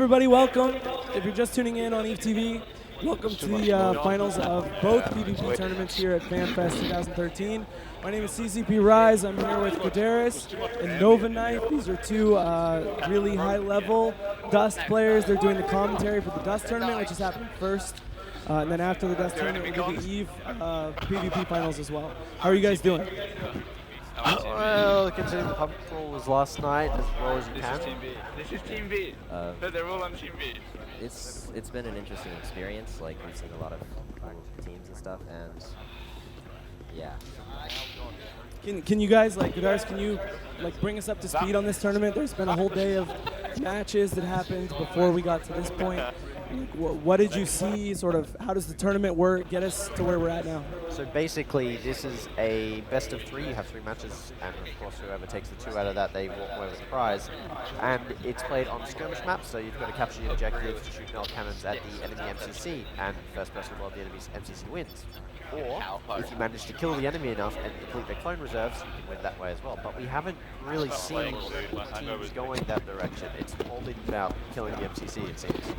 everybody, welcome. If you're just tuning in on EVE TV, welcome to the finals of both PvP tournaments here at Fanfest 2013. My name is CCP Rise. I'm here with Kadaris and Nova Knife. These are two really high-level Dust players. They're doing the commentary for the Dust tournament, which is happening first. And then after the Dust tournament, we'll do the EVE PvP finals as well. How are you guys doing? Well, considering the pub crawl was last night, as well as you can. This is Team V. They're all on Team V. It's been an interesting experience. Like, we've seen a lot of cool teams and stuff, and yeah. Can you guys, like, Kadaris, can you bring us up to speed on this tournament? There's been a whole day of matches that happened before we got to this point. What did you see? Sort of, how does the tournament work? Get us to where we're at now. So basically, this is a best of three. You have 3 matches, and of course, whoever takes the 2 out of that, they walk away with a prize. And it's played on skirmish maps, so you've got to capture your objectives to shoot melt cannons at the enemy MCC, and first person to the enemy's MCC wins. Or, if you manage to kill the enemy enough and deplete their clone reserves, you can win that way as well. But we haven't really seen teams going that direction. It's all been about killing the MCC, it seems.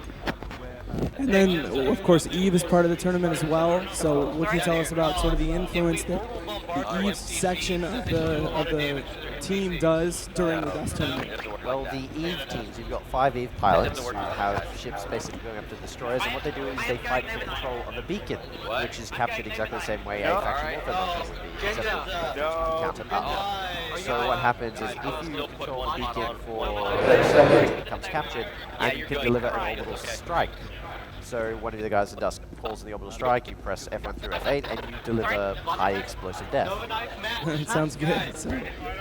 And then, of course, EVE is part of the tournament as well. So what can you tell us about sort of the influence that the EVE section of the team does during the Dust tournament? Well, the EVE teams, you've got 5 EVE pilots who have ships basically going up to destroyers, and what they do is they fight for control of a beacon, which is captured exactly the same way a faction warfare launcher would be, except for counter thunder. So what happens is if you control the beacon for it becomes captured, and you can deliver an orbital strike. So one of the guys in Dust calls in the orbital strike, you press F1 through F8, and you deliver high explosive death. It sounds good. So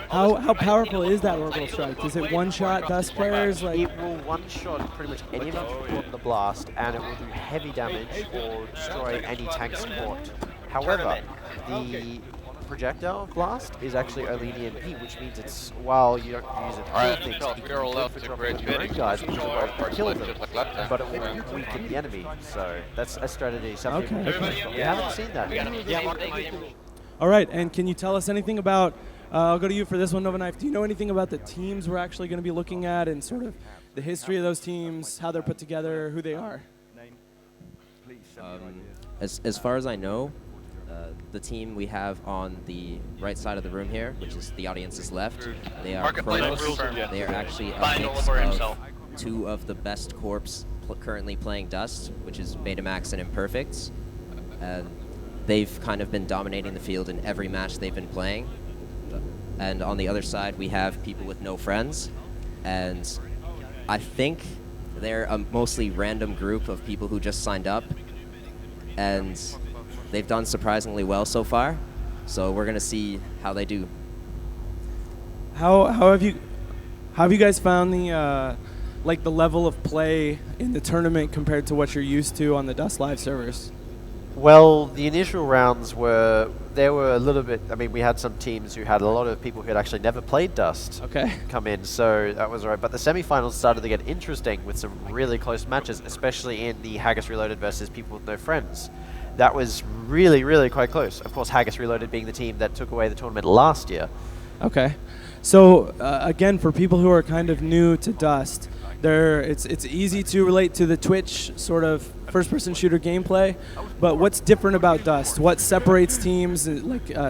how powerful is that orbital strike? Does it one-shot Dust players? Like, it will one-shot pretty much any of you on the blast, and it will do heavy damage or destroy any tank support. However, the projectile blast is only only an EMP, which means it's, while you don't use it to kill things, you can go for dropping your own guys, which will kill them, but it will weaken the enemy. So that's a strategy, something we haven't seen that yet. All right, and can you tell us anything about, I'll go to you for this one, Nova Knife. Do you know anything about the teams we're actually going to be looking at and sort of the history of those teams, how they're put together, who they are? As far as I know, the team we have on the right side of the room here, which is the audience's left, they are Chronos. They are actually a mix of 2 of the best corps currently playing Dust, which is Betamax and Imperfects. They've kind of been dominating the field in every match they've been playing. And on the other side, we have people with no friends. And I think they're a mostly random group of people who just signed up. And they've done surprisingly well so far, so we're gonna see how they do. How have you guys found the the level of play in the tournament compared to what you're used to on the Dust Live servers? Well, the initial rounds were a little bit. I mean, we had some teams who had a lot of people who had actually never played Dust come in, so that was alright. But the semifinals started to get interesting with some really close matches, especially in the Haggis Reloaded versus people with no friends. That was really, really quite close. Of course, Haggis Reloaded being the team that took away the tournament last year. Okay. So, again, for people who are kind of new to Dust, it's easy to relate to the Twitch sort of first-person shooter gameplay, but what's different about Dust? What separates teams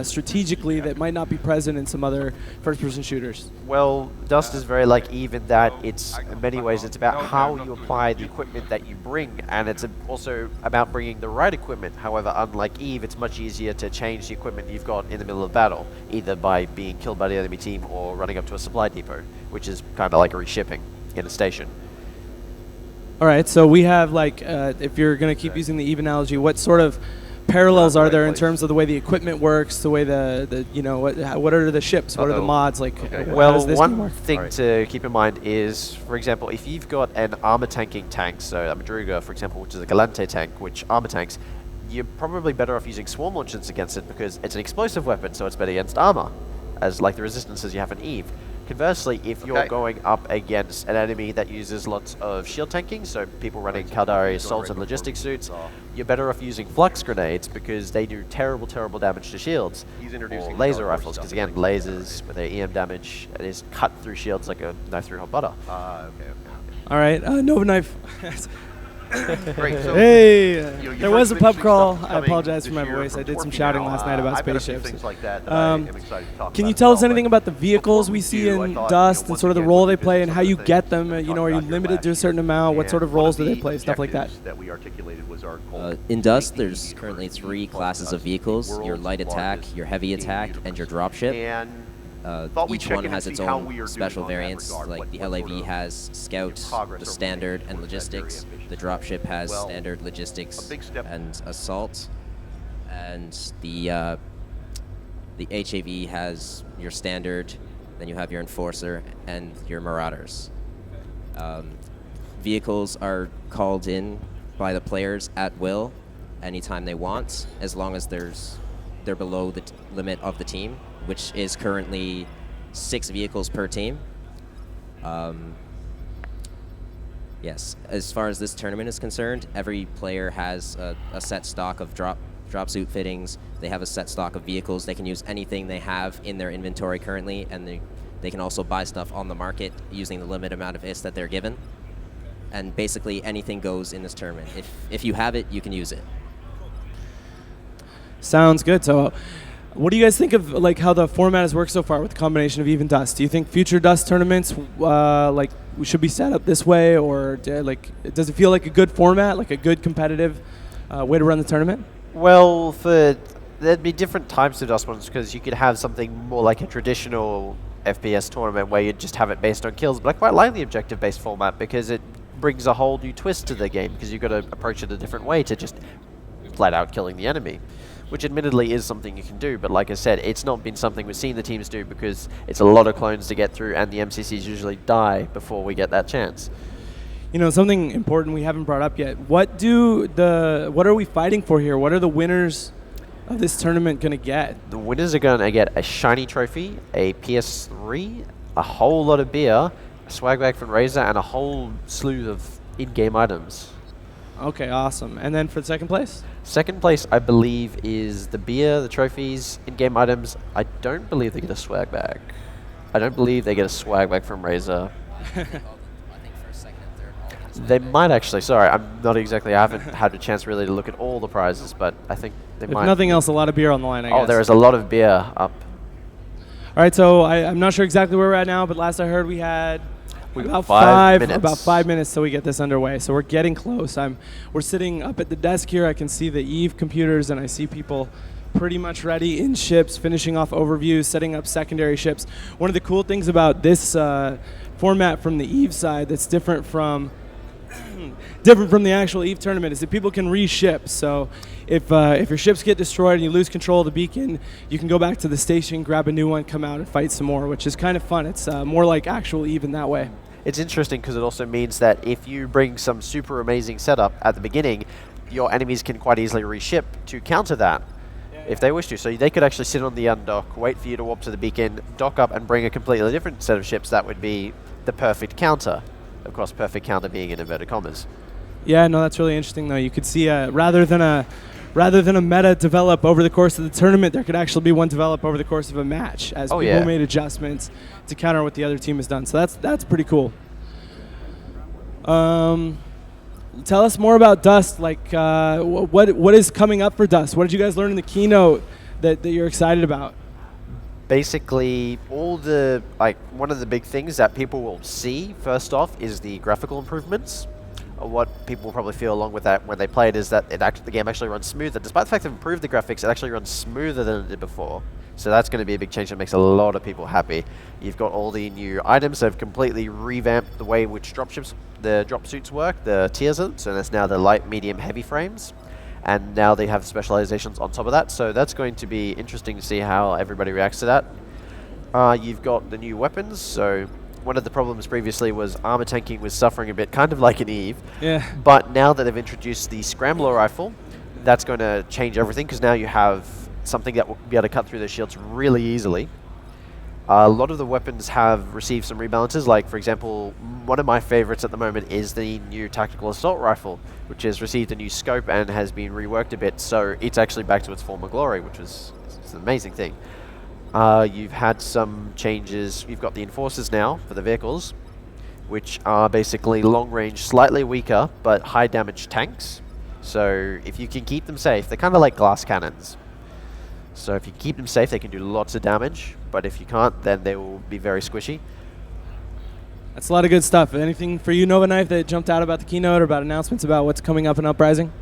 strategically that might not be present in some other first-person shooters? Well, Dust is very like EVE in that it's, in many ways, it's about how you apply the equipment that you bring, and it's also about bringing the right equipment. However, unlike EVE, it's much easier to change the equipment you've got in the middle of battle, either by being killed by the enemy team or running up to a supply depot, which is kind of like a reshipping in a station. All right, so we have if you're going to keep using the EVE analogy, what sort of parallels are there in terms of the way the equipment works, the way what are the ships, what are the mods like? Well, one thing to keep in mind is, for example, if you've got an armor tanking tank, so a Madruga, for example, which is a Galante tank, which armor tanks, you're probably better off using swarm launchers against it because it's an explosive weapon, so it's better against armor, as like the resistances you have in EVE. Conversely, if you're going up against an enemy that uses lots of shield tanking, so people running Caldari assault and logistics suits, you're better off using flux grenades because they do terrible, terrible damage to shields. Or laser rifles, because again, lasers with their EM damage is cut through shields like a knife through hot butter. All right, Nova Knife. Great. So, Hey, you've there heard was a some pub interesting crawl. stuff I coming apologize for this my year voice. I from did some Torpy shouting now. last night about I've got a few spaceships. things like that I am excited to talk Can about you as tell us well, anything but about the vehicles before we we see do, I in thought, Dust and once sort of the again, role we they could play visit and some how of the you things get them? we You know, talked are you about here limited to a last certain year. amount? What And sort of one roles do the they play? Stuff like that. objectives that we articulated was our goal In to Dust, make the there's universe currently 3 the classes of world's vehicles: your light attack, largest your heavy game attack, and your universe. dropship. And thought we'd Each check one in and has see its how we are own doing special on that variants. regard. Like What the sort LAV of, has Scout, progress the are we Standard, making and towards that very Logistics. The ambitious Dropship has Well, Standard, Logistics, a big step. and Assault. And the HAV has your Standard, then you have your Enforcer, and your Marauders. Vehicles are called in by the players at will anytime they want, as long as they're below the limit of the team, which is currently 6 vehicles per team. Yes, as far as this tournament is concerned, every player has a set stock of drop suit fittings. They have a set stock of vehicles. They can use anything they have in their inventory currently, and they can also buy stuff on the market using the limited amount of IS that they're given. And basically anything goes in this tournament. If you have it, you can use it. Sounds good. So, what do you guys think of like how the format has worked so far with the combination of Eve and Dust? Do you think future Dust tournaments like we should be set up this way, or does it feel like a good format, like a good competitive way to run the tournament? Well, there'd be different types of Dust ones because you could have something more like a traditional FPS tournament where you'd just have it based on kills, but I quite like the objective-based format because it brings a whole new twist to the game because you've got to approach it a different way to just flat out killing the enemy, which admittedly is something you can do, but like I said, it's not been something we've seen the teams do because it's a lot of clones to get through and the MCCs usually die before we get that chance. You know, something important we haven't brought up yet. What are we fighting for here? What are the winners of this tournament going to get? The winners are going to get a shiny trophy, a PS3, a whole lot of beer, a swag bag from Razer, and a whole slew of in-game items. Okay, awesome. And then for the second place? Second place, I believe, is the beer, the trophies, in-game items. I don't believe they get a swag bag. I don't believe they get a swag bag from Razer. They might actually. Sorry, I'm not exactly. I haven't had a chance really to look at all the prizes, but I think they If might. nothing else, a lot of beer on the line, I guess. Oh, there is a lot of beer up. All right, so I'm not sure exactly where we're at now, but last I heard we had We got about 5 minutes. about 5 minutes till we get this underway. So we're getting close. We're sitting up at the desk here. I can see the Eve computers, and I see people pretty much ready in ships, finishing off overviews, setting up secondary ships. One of the cool things about this format from the Eve side that's different from the actual Eve tournament is that people can re-ship. So if your ships get destroyed and you lose control of the beacon, you can go back to the station, grab a new one, come out and fight some more, which is kind of fun. It's more like actual Eve in that way. It's interesting because it also means that if you bring some super amazing setup at the beginning, your enemies can quite easily re-ship to counter that if they wish to. So they could actually sit on the undock, wait for you to warp to the beacon, dock up and bring a completely different set of ships. That would be the perfect counter. Of course, perfect counter being in inverted commas. Yeah, no, that's really interesting though. You could see rather than a meta develop over the course of the tournament, there could actually be one develop over the course of a match as people made adjustments to counter what the other team has done. So that's pretty cool. Tell us more about Dust. Like, what is coming up for Dust? What did you guys learn in the keynote that you're excited about? Basically, one of the big things that people will see first off is the graphical improvements. What people will probably feel along with that when they play it is that the game actually runs smoother. Despite the fact they've improved the graphics, it actually runs smoother than it did before. So that's going to be a big change that makes a lot of people happy. You've got all the new items that have completely revamped the way which the drop suits work, the tiers of them. So that's now the light, medium, heavy frames. And now they have specializations on top of that. So that's going to be interesting to see how everybody reacts to that. You've got the new weapons. So one of the problems previously was armor tanking was suffering a bit, kind of like an Eve. Yeah. But now that they've introduced the Scrambler rifle, that's going to change everything because now you have something that will be able to cut through the shields really easily. A lot of the weapons have received some rebalances, like, for example, one of my favorites at the moment is the new Tactical Assault Rifle, which has received a new scope and has been reworked a bit, so it's actually back to its former glory, which is an amazing thing. You've had some changes. You've got the Enforcers now for the vehicles. which are basically long-range, slightly weaker, but high-damage tanks. So if you can keep them safe, they're kind of like glass cannons. So if you keep them safe, they can do lots of damage, but if you can't, then they will be very squishy. That's a lot of good stuff. Anything for you, Nova Knife, that jumped out about the keynote or about announcements about what's coming up in Uprising?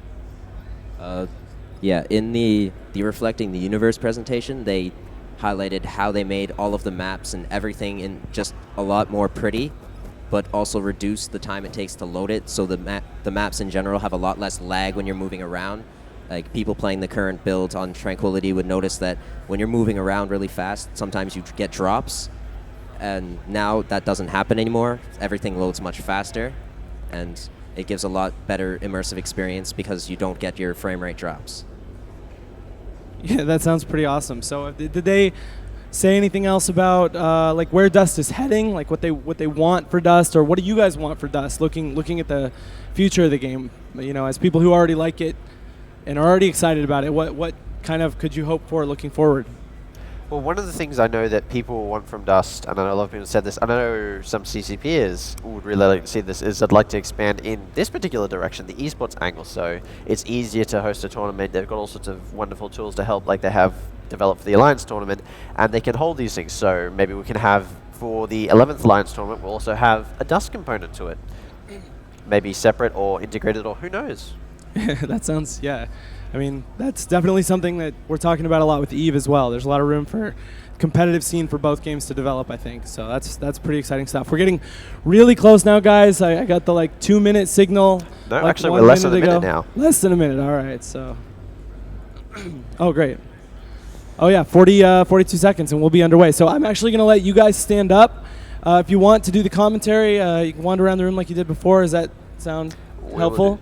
Yeah, in the Reflecting the Universe presentation, they highlighted how they made all of the maps and everything in just a lot more pretty, but also reduced the time it takes to load it, so the maps in general have a lot less lag when you're moving around. Like, people playing the current build on Tranquility would notice that when you're moving around really fast, sometimes you get drops, and now that doesn't happen anymore. Everything loads much faster, and it gives a lot better immersive experience because you don't get your frame rate drops. Yeah, that sounds pretty awesome. So did they say anything else about like where Dust is heading, like what they want for Dust, or what do you guys want for Dust? Looking at the future of the game, you know, as people who already like it and are already excited about it, what kind of could you hope for looking forward? Well, one of the things I know that people want from Dust, and I know a lot of people said this, I know some CCPers would really like to see this, is I'd like to expand in this particular direction, the esports angle. So it's easier to host a tournament. They've got all sorts of wonderful tools to help, like they have developed for the Alliance tournament, and they can hold these things. So maybe we can have, for the 11th Alliance tournament, we'll also have a Dust component to it. Maybe separate or integrated, or who knows? That sounds, yeah. I mean, that's definitely something that we're talking about a lot with EVE as well. There's a lot of room for competitive scene for both games to develop, I think. So that's pretty exciting stuff. We're getting really close now, guys. I got the 2-minute signal. No, like actually, we're less than a minute now. Less than a minute. All right. So, oh, great. Oh, yeah, 42 seconds, and we'll be underway. So I'm actually going to let you guys stand up. If you want to do the commentary, you can wander around the room like you did before. Does that sound helpful?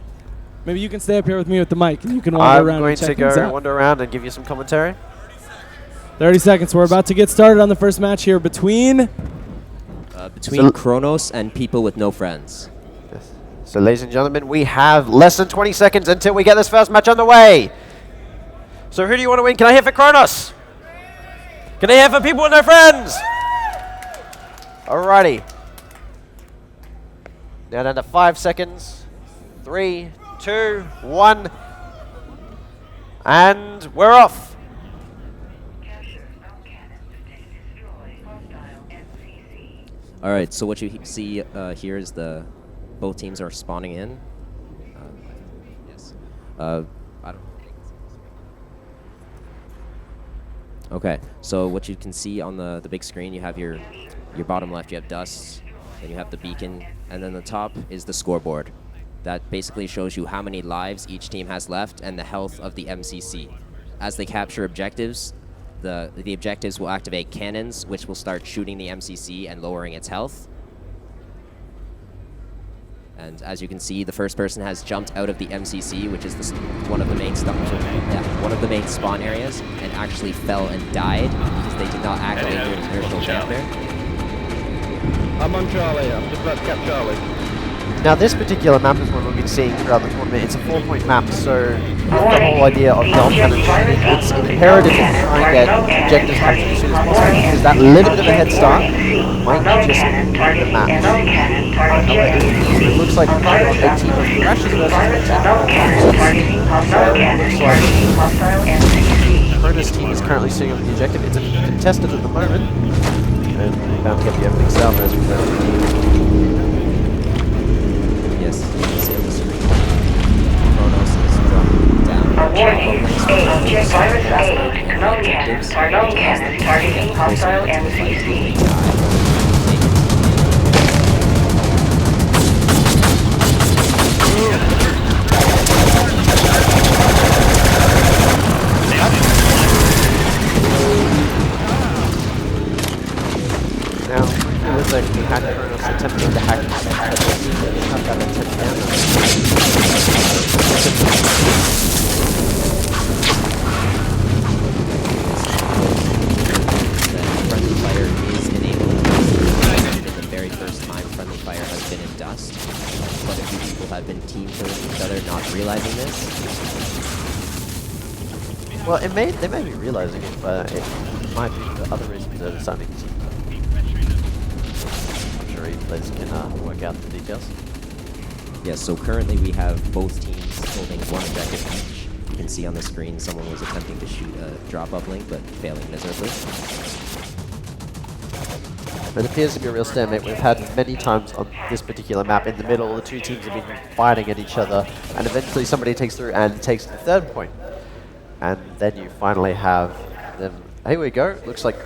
Maybe you can stay up here with me with the mic, and you can wander around and check things out. I'm going to go wander around and give you some commentary. 30 seconds. We're about to get started on the first match here between Kronos and People with No Friends. Yes. So, ladies and gentlemen, we have less than 20 seconds until we get this first match underway. So who do you want to win? Can I hear for Kronos? Can I hear for People with No Friends? Alrighty. Now down to 5 seconds. 3, 2, 1. And we're off. All right, so what you see here is both teams are spawning in. Yes. I don't. Okay, so what you can see on the big screen, you have your bottom left, you have Dust, then you have the beacon, and then the top is the scoreboard. That basically shows you how many lives each team has left and the health of the MCC. As they capture objectives, the objectives will activate cannons, which will start shooting the MCC and lowering its health. And as you can see, the first person has jumped out of the MCC, which is one of the main spawn areas, and actually fell and died because they did not activate their inertial damper. I'm on Charlie. I'm just about to cap Charlie. Now this particular map is one we've been seeing throughout the tournament. It's a 4-point map, so the whole idea of the cannon, it's imperative to try and get objectives captured as soon as possible, because that little bit of a head start might just move the map. It looks like we've got a team of Crashes versus Kronos team is currently sitting on the objective. It's contested at the moment, and we're bound to get the opening salvo as we go. Yes, you can see on the screen. Kronos is dropping down. Warning, object virus A, known cannon targeting hostile MCC. Now, it looks like we had Kronos attempting to hack this, but they seem to have that attempt down. Friendly fire is enabled. The very first time friendly fire has been in Dust. Quite a few people have been team killing each other, not realizing this. Well, they may be realizing it, but it might be for other reasons they're deciding to. I'm sure Liz can work out the details. Yeah, so currently we have both teams holding one objective each. You can see on the screen someone was attempting to shoot a drop-up link, but failing miserably. It appears to be a real stalemate. We've had many times on this particular map in the middle, the two teams have been fighting at each other, and eventually somebody takes through and takes the third point. And then you finally have them. Here we go. Looks like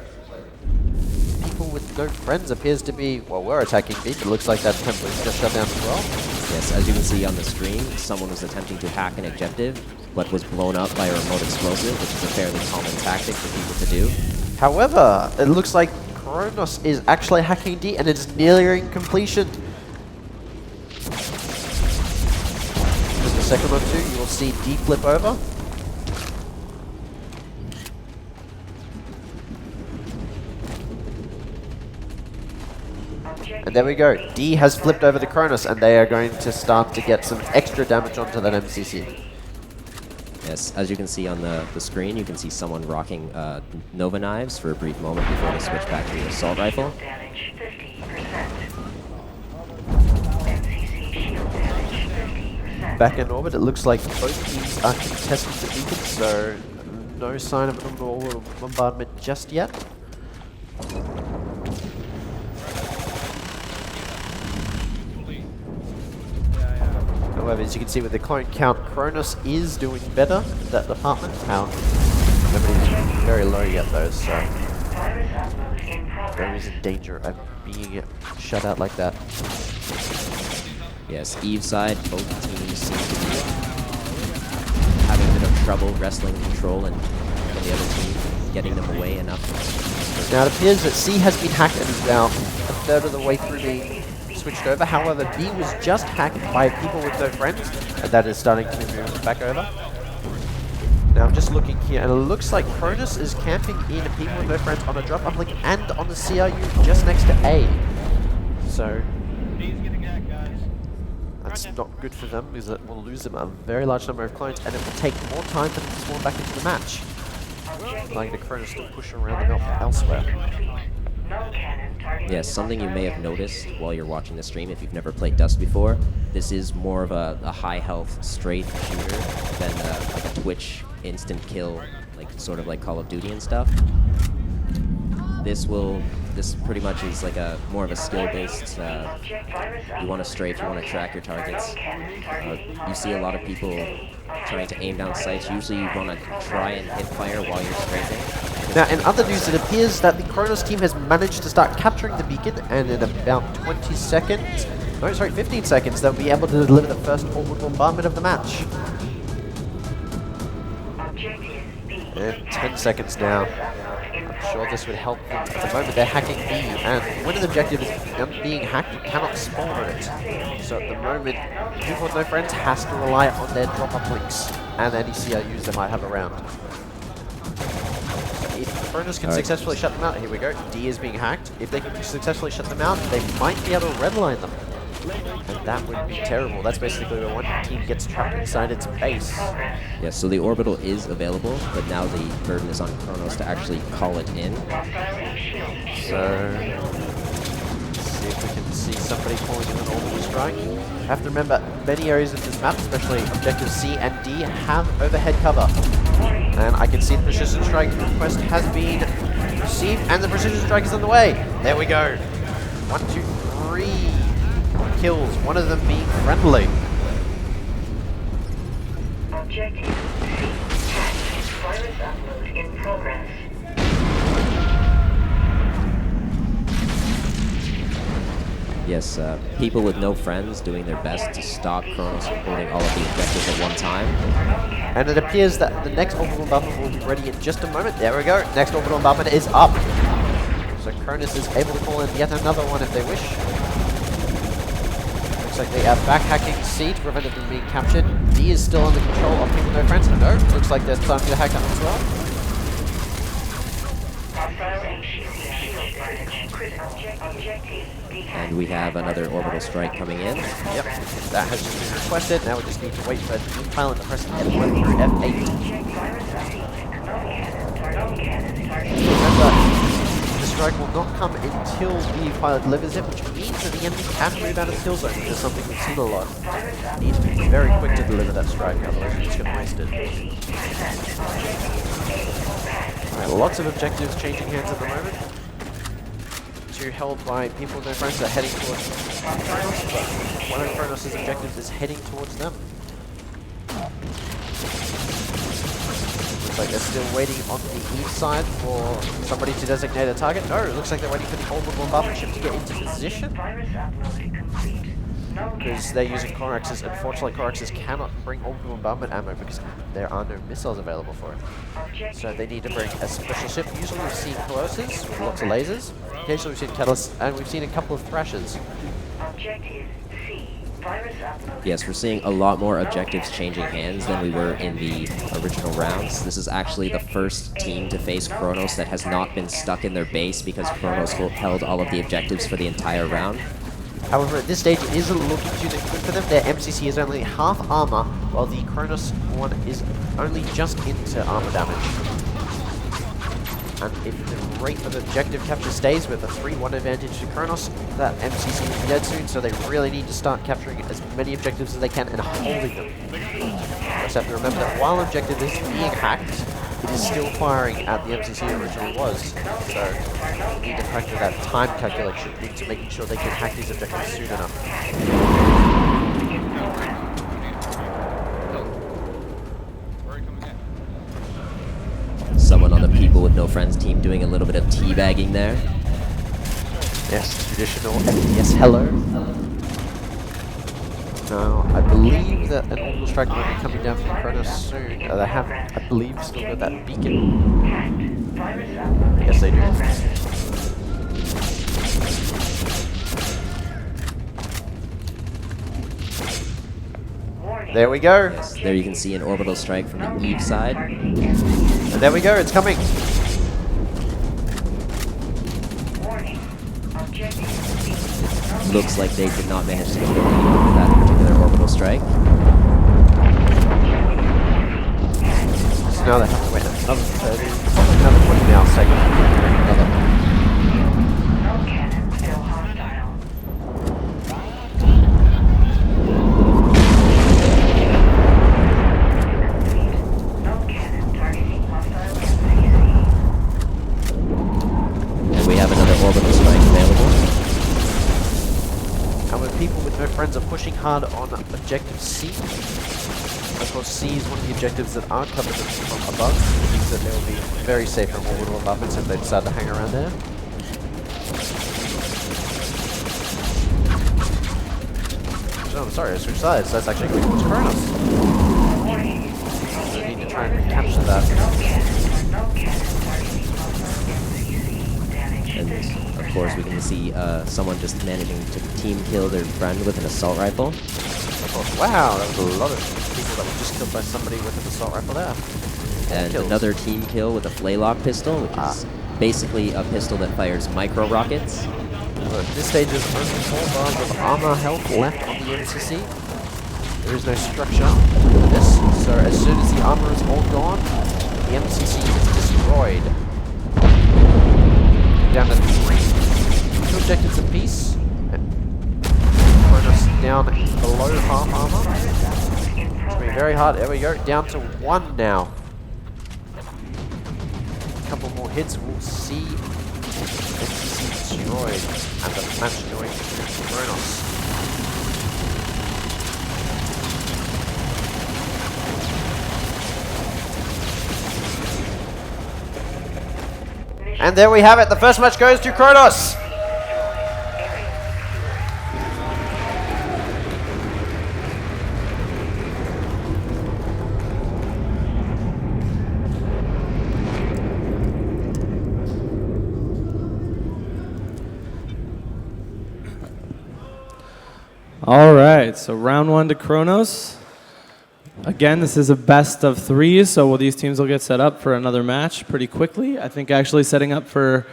people with no friends appears to be, well, we're attacking B, but it looks like that attempt was just shut down as well. Yes, as you can see on the screen, someone was attempting to hack an objective, but was blown up by a remote explosive, which is a fairly common tactic for people to do. However, it looks like Kronos is actually hacking D and it's nearing completion. Just a second or two, you will see D flip over. And there we go. D has flipped over to Kronos and they are going to start to get some extra damage onto that MCC. Yes, as you can see on the screen, you can see someone rocking Nova knives for a brief moment before they switch back to the assault rifle. Damage 50%. MCC shield damage 50%. Back in orbit, it looks like both teams are contesting the beacon, so no sign of an orbital bombardment just yet. However, as you can see with the clone count, Kronos is doing better, that department. Nobody's very low yet though, so there is a danger of being shut out like that. Yes, Eve's side, both teams seem to be having a bit of trouble wrestling control and the other team getting them away enough. Now it appears that C has been hacked and is now a third of the way through being switched over. However, B was just hacked by people with no friends, and that is starting to move back over. Now I'm just looking here, and it looks like Kronos is camping in people with no friends on a drop uplink and on the CRU just next to A. So that's not good for them because it will lose them a very large number of clones, and it will take more time for them to spawn back into the match, allowing the Kronos to push around the map elsewhere. Yes, something you may have noticed while you're watching the stream if you've never played Dust before, this is more of a high health straight shooter than like a Twitch instant kill, like sort of like Call of Duty and stuff. This pretty much is like a more of a skill-based, you want to strafe, you want to track your targets. You see a lot of people trying to aim down sights. Usually you want to try and hit fire while you're strafing. Now, in other news, it appears that the Kronos team has managed to start capturing the beacon, and in about 20 seconds, no, sorry, 15 seconds, they'll be able to deliver the first orbital bombardment of the match. And 10 seconds now. I'm sure this would help them. At the moment, they're hacking B, and when an objective is being hacked, you cannot spawn on it. So at the moment, people with no friends has to rely on their drop-up links and any CRUs they might have around. If Kronos can successfully shut them out, here we go, D is being hacked. If they can successfully shut them out, they might be able to redline them. And that would be terrible. That's basically where one team gets trapped inside its base. Yeah, so the orbital is available, but now the burden is on Kronos to actually call it in. So, let's see if we can see somebody calling in an orbital strike. You have to remember, many areas of this map, especially objectives C and D, have overhead cover. And I can see the precision strike request has been received, and the precision strike is on the way. There we go. 1, 2, 3 kills, one of them being friendly. Objective C hacked. Virus upload in progress. Yes, people with no friends doing their best to stop Kronos from holding all of the objectives at one time. And it appears that the next orbital bombardment will be ready in just a moment. There we go. Next orbital bombardment is up. So Kronos is able to call in yet another one if they wish. Looks like they are back hacking C to prevent it from being captured. D is still under control of people with no friends. No, looks like they're starting to hack up as well. And we have another orbital strike coming in. Yep, that has just been requested. Now we just need to wait for the pilot to press F1 through F8. Remember, strike will not come until the pilot delivers it, which means that the enemy can move out of the kill zone, which is something we've seen a lot. You need to be very quick to deliver that strike, otherwise you're just going to waste it. Alright, lots of objectives changing hands at the moment. Two held by people with no friends that are heading towards Kronos, but one of Kronos' objectives is heading towards them. Looks like they're still waiting on the east side for somebody to designate a target. No, it looks like they're waiting for the orbital bombardment ship to get into position. Because they're using Coraxes. Unfortunately, Coraxes cannot bring orbital bombardment ammo because there are no missiles available for it. So they need to bring a special ship. Usually we've seen Colossus with lots of lasers. Occasionally we've seen Catalysts, and we've seen a couple of Thrashers. Yes, we're seeing a lot more objectives changing hands than we were in the original rounds. This is actually the first team to face Kronos that has not been stuck in their base because Kronos held all of the objectives for the entire round. However, at this stage, it isn't looking too good for them. Their MCC is only half armor, while the Kronos one is only just into armor damage. And if the rate of objective capture stays with a 3-1 advantage to Kronos, that MCC will be dead soon, so they really need to start capturing as many objectives as they can and holding them. You just have to remember that while objective is being hacked, it is still firing at the MCC it originally was. So you need to factor that time calculation into making sure they can hack these objectives soon enough. Someone on the People with No Friends team doing a little bit of teabagging there. Yes, traditional yes, hello. Now, I believe that an orbital strike will be coming down from Kronos soon. They have, I believe, still got that beacon. Yes, they do. There we go. Yes, there you can see an orbital strike from the Eve side. And there we go, it's coming. Looks like they did not manage to kill anyone with that particular orbital strike. So now they have to wait another 30, another 20 now segment. Another. And we have another orbital strike available. And when people with no friends are pushing hard on objective C, of course C is one of the objectives that aren't covered from above, which means that they will be very safe from orbital abundance if they decide to hang around there. Oh, I'm sorry, I switched sides. That's actually going towards Kronos. So we need to try and capture that. And of course we can see someone just managing to team kill their friend with an assault rifle. Of course, wow, that was a lot of people that were just killed by somebody with an assault rifle there. And another team kill with a flaylock pistol, which is basically a pistol that fires micro rockets. Well, at this stage there's only 4 bars of armor health left on the MCC. There is no structure for this, so as soon as the armor is all gone, the MCC is destroyed. Down to 2 objectives apiece. Kronos down below half armor. It's going to be very hard. There we go. Down to 1 now. A couple more hits. We'll see MCC destroyed. And the match going to Kronos. And there we have it. The first match goes to Kronos. All right, so round 1 to Kronos. Again, this is a best of 3, so these teams will get set up for another match pretty quickly. I think actually setting up for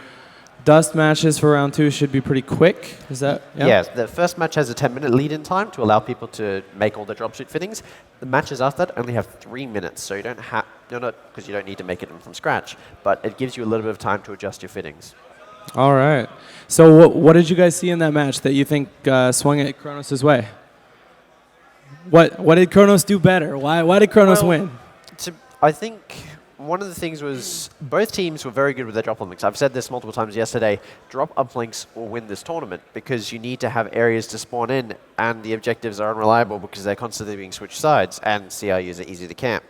dust matches for round 2 should be pretty quick. Is that? Yeah? Yes, the first match has a 10-minute lead-in time to allow people to make all their dropsuit fittings. The matches after that only have 3 minutes, so you don't have, because you don't need to make it from scratch, but it gives you a little bit of time to adjust your fittings. All right. So what did you guys see in that match that you think swung it Kronos' way? What did Kronos do better? Why did Kronos win? I think one of the things was both teams were very good with their drop uplinks. I've said this multiple times yesterday. Drop uplinks will win this tournament because you need to have areas to spawn in, and the objectives are unreliable because they're constantly being switched sides, and CRUs are easy to camp.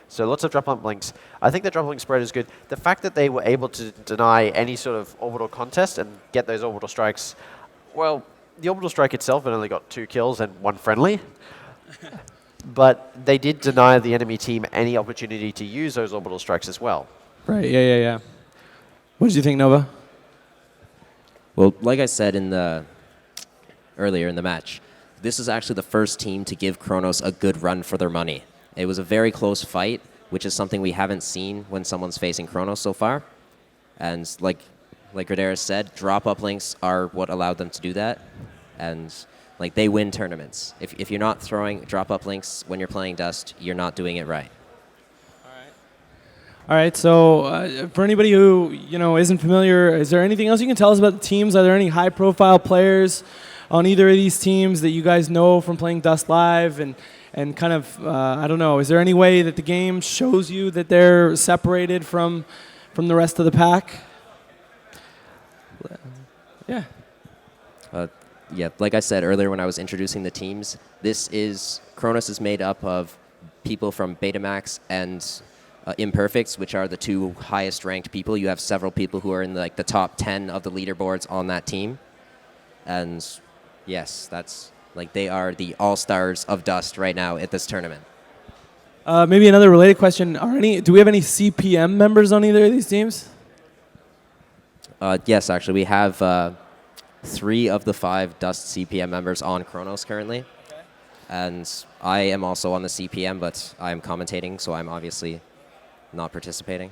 So lots of drop uplinks. I think the drop link spread is good. The fact that they were able to deny any sort of orbital contest and get those orbital strikes, well, the orbital strike itself had only got 2 kills and 1 friendly. But they did deny the enemy team any opportunity to use those orbital strikes as well. Right, yeah. What did you think, Nova? Well, like I said earlier in the match, this is actually the first team to give Kronos a good run for their money. It was a very close fight, which is something we haven't seen when someone's facing Kronos so far. And like Graderis said, drop uplinks are what allowed them to do that. And like they win tournaments. If you're not throwing drop uplinks when you're playing Dust, you're not doing it right. All right. So for anybody who isn't familiar, is there anything else you can tell us about the teams? Are there any high-profile players on either of these teams that you guys know from playing Dust Live and kind of I don't know? Is there any way that the game shows you that they're separated from the rest of the pack? Yeah. Yeah, like I said earlier when I was introducing the teams, Kronos is made up of people from Betamax and Imperfects, which are the 2 highest ranked people. You have several people who are in the top 10 of the leaderboards on that team. And yes, they are the all-stars of Dust right now at this tournament. Maybe another related question. Do we have any CPM members on either of these teams? Yes, actually, we have 3 of the 5 Dust CPM members on Kronos currently. Okay. And I am also on the CPM, but I'm commentating, so I'm obviously not participating.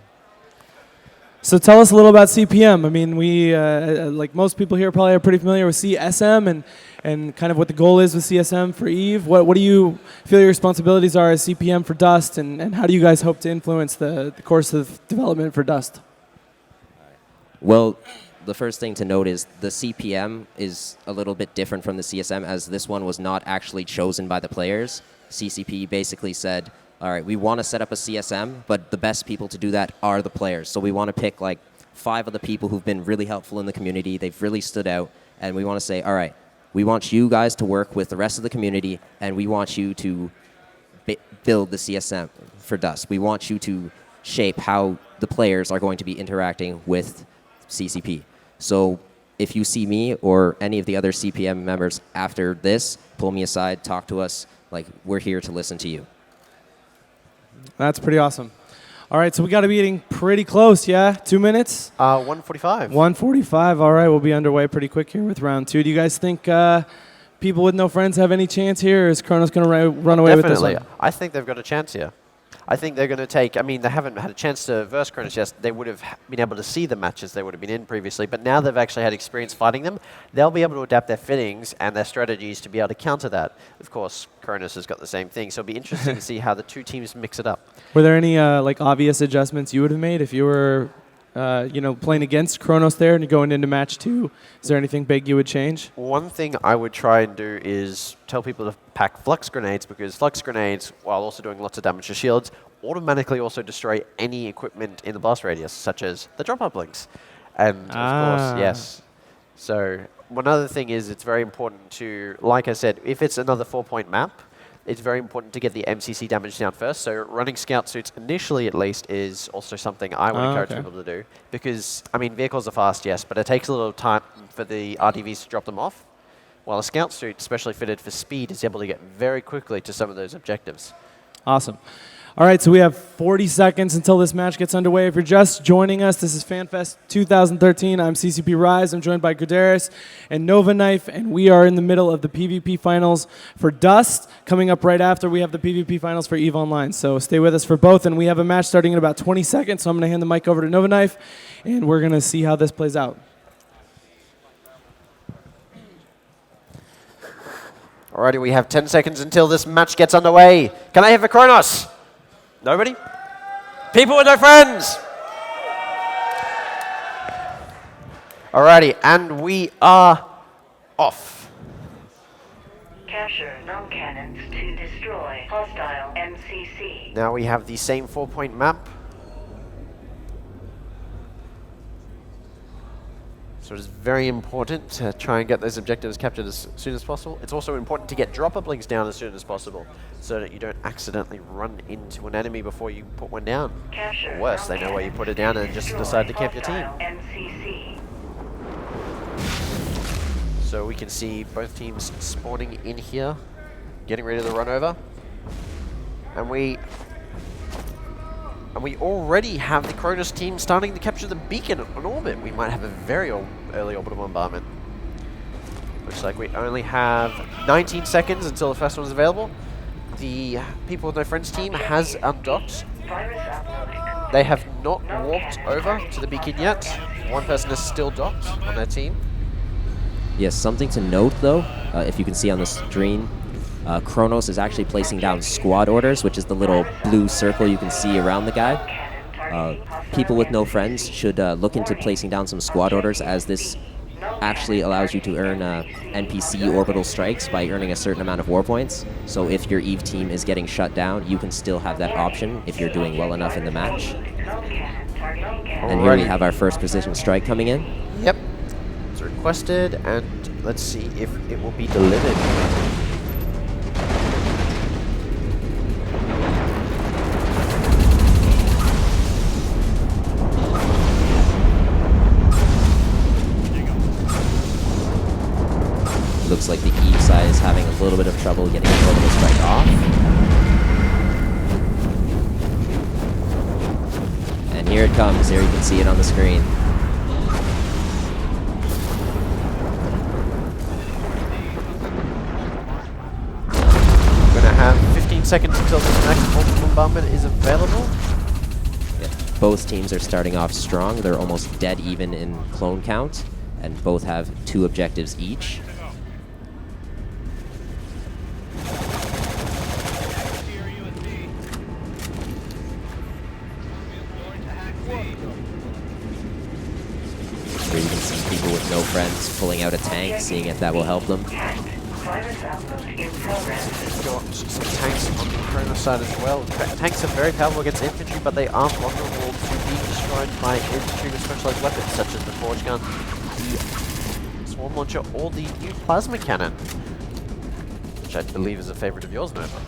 So tell us a little about CPM. I mean, we, like most people here, probably are pretty familiar with CSM and kind of what the goal is with CSM for EVE. What do you feel your responsibilities are as CPM for Dust, and how do you guys hope to influence the course of development for Dust? Well, the first thing to note is the CPM is a little bit different from the CSM, as this one was not actually chosen by the players. CCP basically said, all right, we want to set up a CSM, but the best people to do that are the players. So we want to pick like 5 of the people who've been really helpful in the community. They've really stood out. And we want to say, all right, we want you guys to work with the rest of the community, and we want you to build the CSM for Dust. We want you to shape how the players are going to be interacting with CCP. So if you see me or any of the other CPM members after this, pull me aside, talk to us. Like, we're here to listen to you. That's pretty awesome. All right, so we got to be getting pretty close, yeah? 2 minutes? 1:45. 1:45. All right, we'll be underway pretty quick here with round 2. Do you guys think people with no friends have any chance here, or is Kronos going to run away with this one? Definitely. I think they've got a chance here. I think they're going to take, they haven't had a chance to verse Kronos yet. They would have been able to see the matches they would have been in previously, but now they've actually had experience fighting them. They'll be able to adapt their fittings and their strategies to be able to counter that. Of course, Kronos has got the same thing, so it'll be interesting to see how the 2 teams mix it up. Were there any obvious adjustments you would have made if you were playing against Kronos there and going into match 2? Is there anything big you would change? One thing I would try and do is tell people to pack flux grenades, because flux grenades, while also doing lots of damage to shields, automatically also destroy any equipment in the blast radius, such as the drop uplinks. And of course, yes. So one other thing is it's very important to, like I said, if it's another 4-point map, it's very important to get the MCC damage down first. So running scout suits initially, at least, is also something I would encourage people to do. Because, vehicles are fast, yes, but it takes a little time for the RTVs to drop them off. While a scout suit, especially fitted for speed, is able to get very quickly to some of those objectives. Awesome. All right, so we have 40 seconds until this match gets underway. If you're just joining us, this is Fanfest 2013. I'm CCP Rise. I'm joined by Graderis and Nova Knife, and we are in the middle of the PvP finals for Dust. Coming up right after, we have the PvP finals for EVE Online. So stay with us for both, and we have a match starting in about 20 seconds. So I'm going to hand the mic over to Nova Knife, and we're going to see how this plays out. Alrighty, we have 10 seconds until this match gets underway. Can I have a Kronos? Nobody? People with no friends! Alrighty, and we are off. Capture known cannons to destroy hostile MCC. Now we have the same 4-point map. So it is very important to try and get those objectives captured as soon as possible. It's also important to get drop uplinks down as soon as possible so that you don't accidentally run into an enemy before you put one down. Capture Or worse, they know where you put it down and just decide to camp your team. MCC. So we can see both teams spawning in here, getting ready to run over. And we already have the Cronus team starting to capture the beacon on orbit. We might have a very early orbital bombardment. Looks like we only have 19 seconds until the first one is available. The People with No Friends team has undocked. They have not walked over to the beacon yet. One person is still docked on their team. Yes, something to note though, if you can see on the screen, Kronos is actually placing down squad orders, which is the little blue circle you can see around the guy. People with no friends should look into placing down some squad orders, as this actually allows you to earn NPC orbital strikes by earning a certain amount of war points. So if your EVE team is getting shut down, you can still have that option if you're doing well enough in the match. And here we have our first precision strike coming in. Yep, it's requested, and let's see if it will be delivered. Looks like the EVE side is having a little bit of trouble getting the orbital strike off. And here it comes. Here you can see it on the screen. We're going to have 15 seconds until the next orbital bombardment is available. Yeah. Both teams are starting off strong. They're almost dead even in clone count, and both have 2 objectives each. Here you can see people with no friends pulling out a tank, seeing if that will help them. We've got some tanks on the Cronus side as well. Tanks are very powerful against infantry, but they are vulnerable to being destroyed by infantry with specialized weapons, such as the forge gun, the swarm launcher, or the new plasma cannon, which I believe is a favorite of yours, Nova.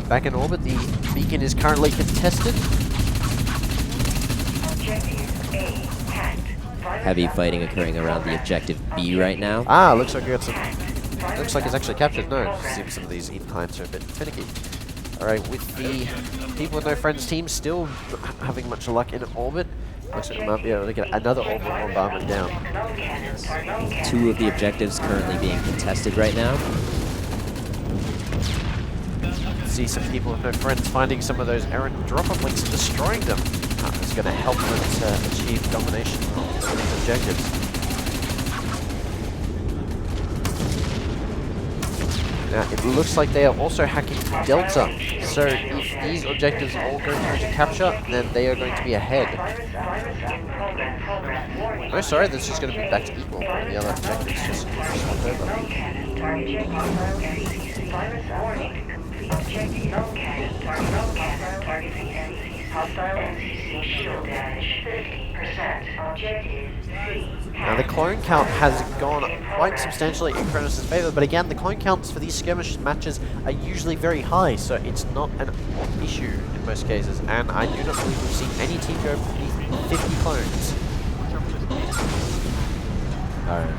Back in orbit, the beacon is currently contested. Heavy fighting occurring around the objective B right now. Ah, looks like we got some. Looks like it's actually captured. No, seems some of these EVE clients are a bit finicky. All right, with the People with No Friends team still not having much luck in orbit, looks like we might be able to get another orbital bombardment down. 2 of the objectives currently being contested right now. See some People with No Friends finding some of those errant drop-up links and destroying them. It's going to help them to achieve domination of these objectives. Now, it looks like they are also hacking Delta, so if these objectives all go through to capture, then they are going to be ahead. Oh, sorry, that's just going to be back to equal. The other objectives just swapped over. Now the clone count has gone quite substantially in Cronus' favor, but again, the clone counts for these skirmish matches are usually very high, so it's not an issue in most cases, and I do not believe we've seen any team go beneath 50 clones. Alright.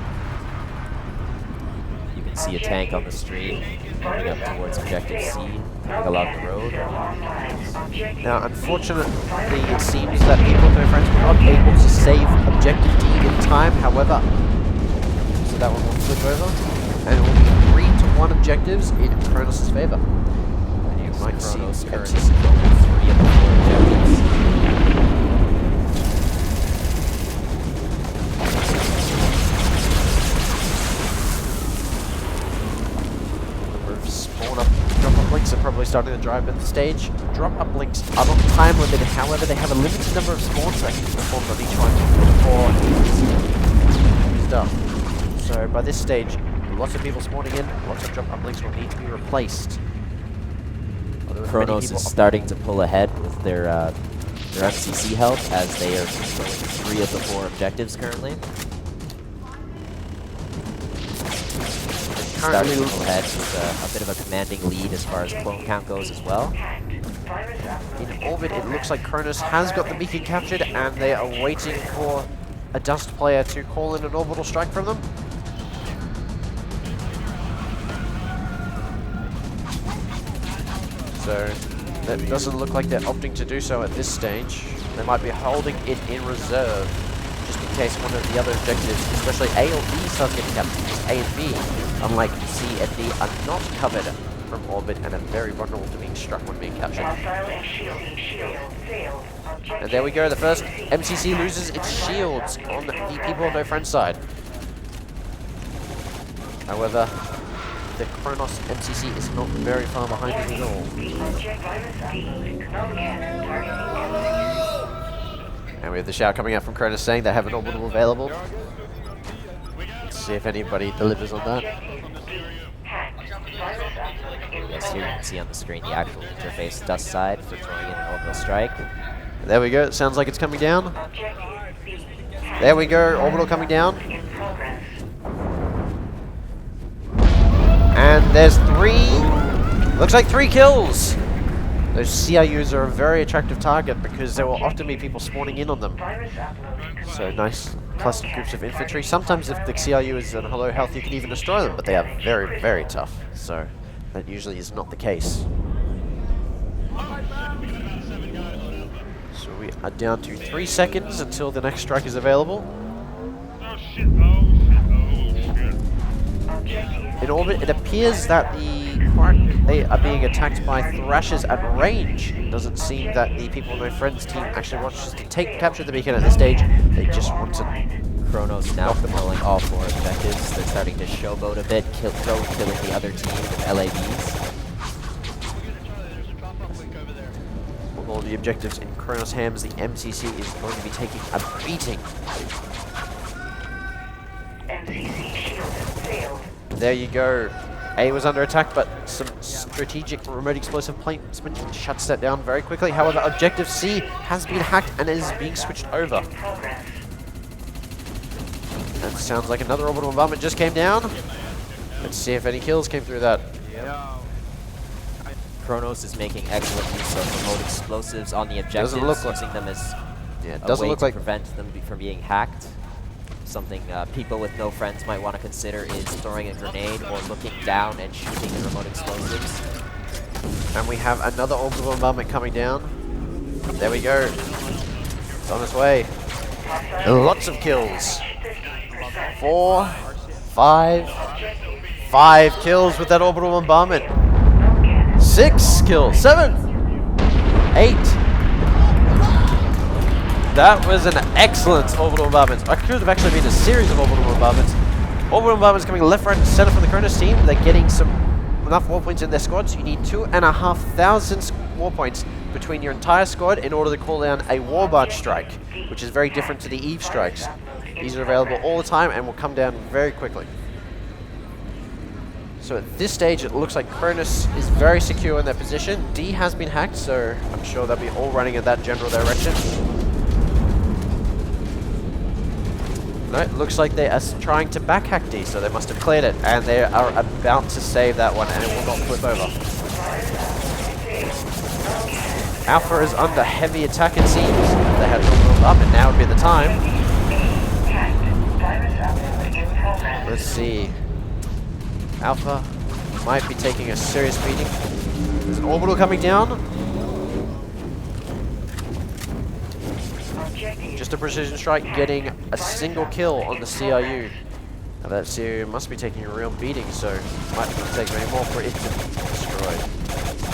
You can see a tank on the street coming up towards objective C, coming along the road. Now, unfortunately, it seems that People with No Friends were not able to save objective D in time, however, so that one will flip over, and it will be 3-1 objectives in Cronus' favor. And you might see Kronos currently controlling 3 of the 4 objectives. Spawn up, drop up links and probably starting to drive at the stage. Drop uplinks are not time limited, however they have a limited number of spawns that can be performed on each one for stuff. So by this stage, lots of people spawning in, lots of drop uplinks will need to be replaced. Kronos is starting to pull ahead with their FCC health as they are controlling 3 of the 4 objectives currently. Starting to pull ahead with a bit of a commanding lead as far as clone count goes as well. In orbit, it looks like Kronos has got the beacon captured, and they are waiting for a Dust player to call in an orbital strike from them. So that doesn't look like they're opting to do so at this stage. They might be holding it in reserve, just in case one of the other objectives, especially A or B, starts getting captured. Because A and B, unlike C and D, are not covered from orbit and are very vulnerable to being struck when being captured. And there we go, the first MCC loses its shields on the People of No Friends side. However, the Kronos MCC is not very far behind it at all. And we have the shout coming out from Kronos saying they have an orbital available. Let's see if anybody delivers on that. Yes, here you can see on the screen the actual interface Dust side for throwing in an orbital strike. There we go, it sounds like it's coming down. There we go, orbital coming down. And there's 3, looks like 3 kills. Those CRUs are a very attractive target because there will often be people spawning in on them. So nice clustered groups of infantry. Sometimes if the CRU is in low health, you can even destroy them, but they are very, very tough. So that usually is not the case. So we are down to 3 seconds until the next strike is available. In orbit, it appears that they are being attacked by Thrashers at range. It doesn't seem that the People No Friends team actually wants to capture the beacon at this stage. They just want to Kronos now controlling all 4 objectives. They're starting to showboat a bit, killing the other team with LAVs. With all the objectives in Kronos' hands, the MCC is going to be taking a beating. MCC shield failed. There you go. A was under attack, but some strategic remote explosive placement shuts that down very quickly. However, objective C has been hacked and is being switched over. That sounds like another orbital bombardment just came down. Let's see if any kills came through that. Kronos is making excellent use of remote explosives on the objectives, using them as a way to prevent them from being hacked. Something people with no friends might want to consider is throwing a grenade or looking down and shooting the remote explosives. And we have another orbital bombardment coming down. There we go. It's on its way. And lots of kills. 4, 5 kills with that orbital bombardment. 6 kills. 7, 8. That was an excellent orbital bombardment. I could have actually been a series of orbital bombardments. Orbital bombardments coming left, right, and center from the Kronos team. They're getting enough war points in their squads. You need 2,500 war points between your entire squad in order to call down a war barge strike, which is very different to the Eve strikes. These are available all the time and will come down very quickly. So at this stage, it looks like Kronos is very secure in their position. D has been hacked, so I'm sure they'll be all running in that general direction. No, it looks like they are trying to backhack D, so they must have cleared it, and they are about to save that one, and it will not flip over. Alpha is under heavy attack, it seems. They had to move up, and now would be the time. Let's see. Alpha might be taking a serious beating. There's an orbital coming down. Just a precision strike, getting a single kill on the CRU. Now that CRU must be taking a real beating, so might not take many more for it to be destroyed.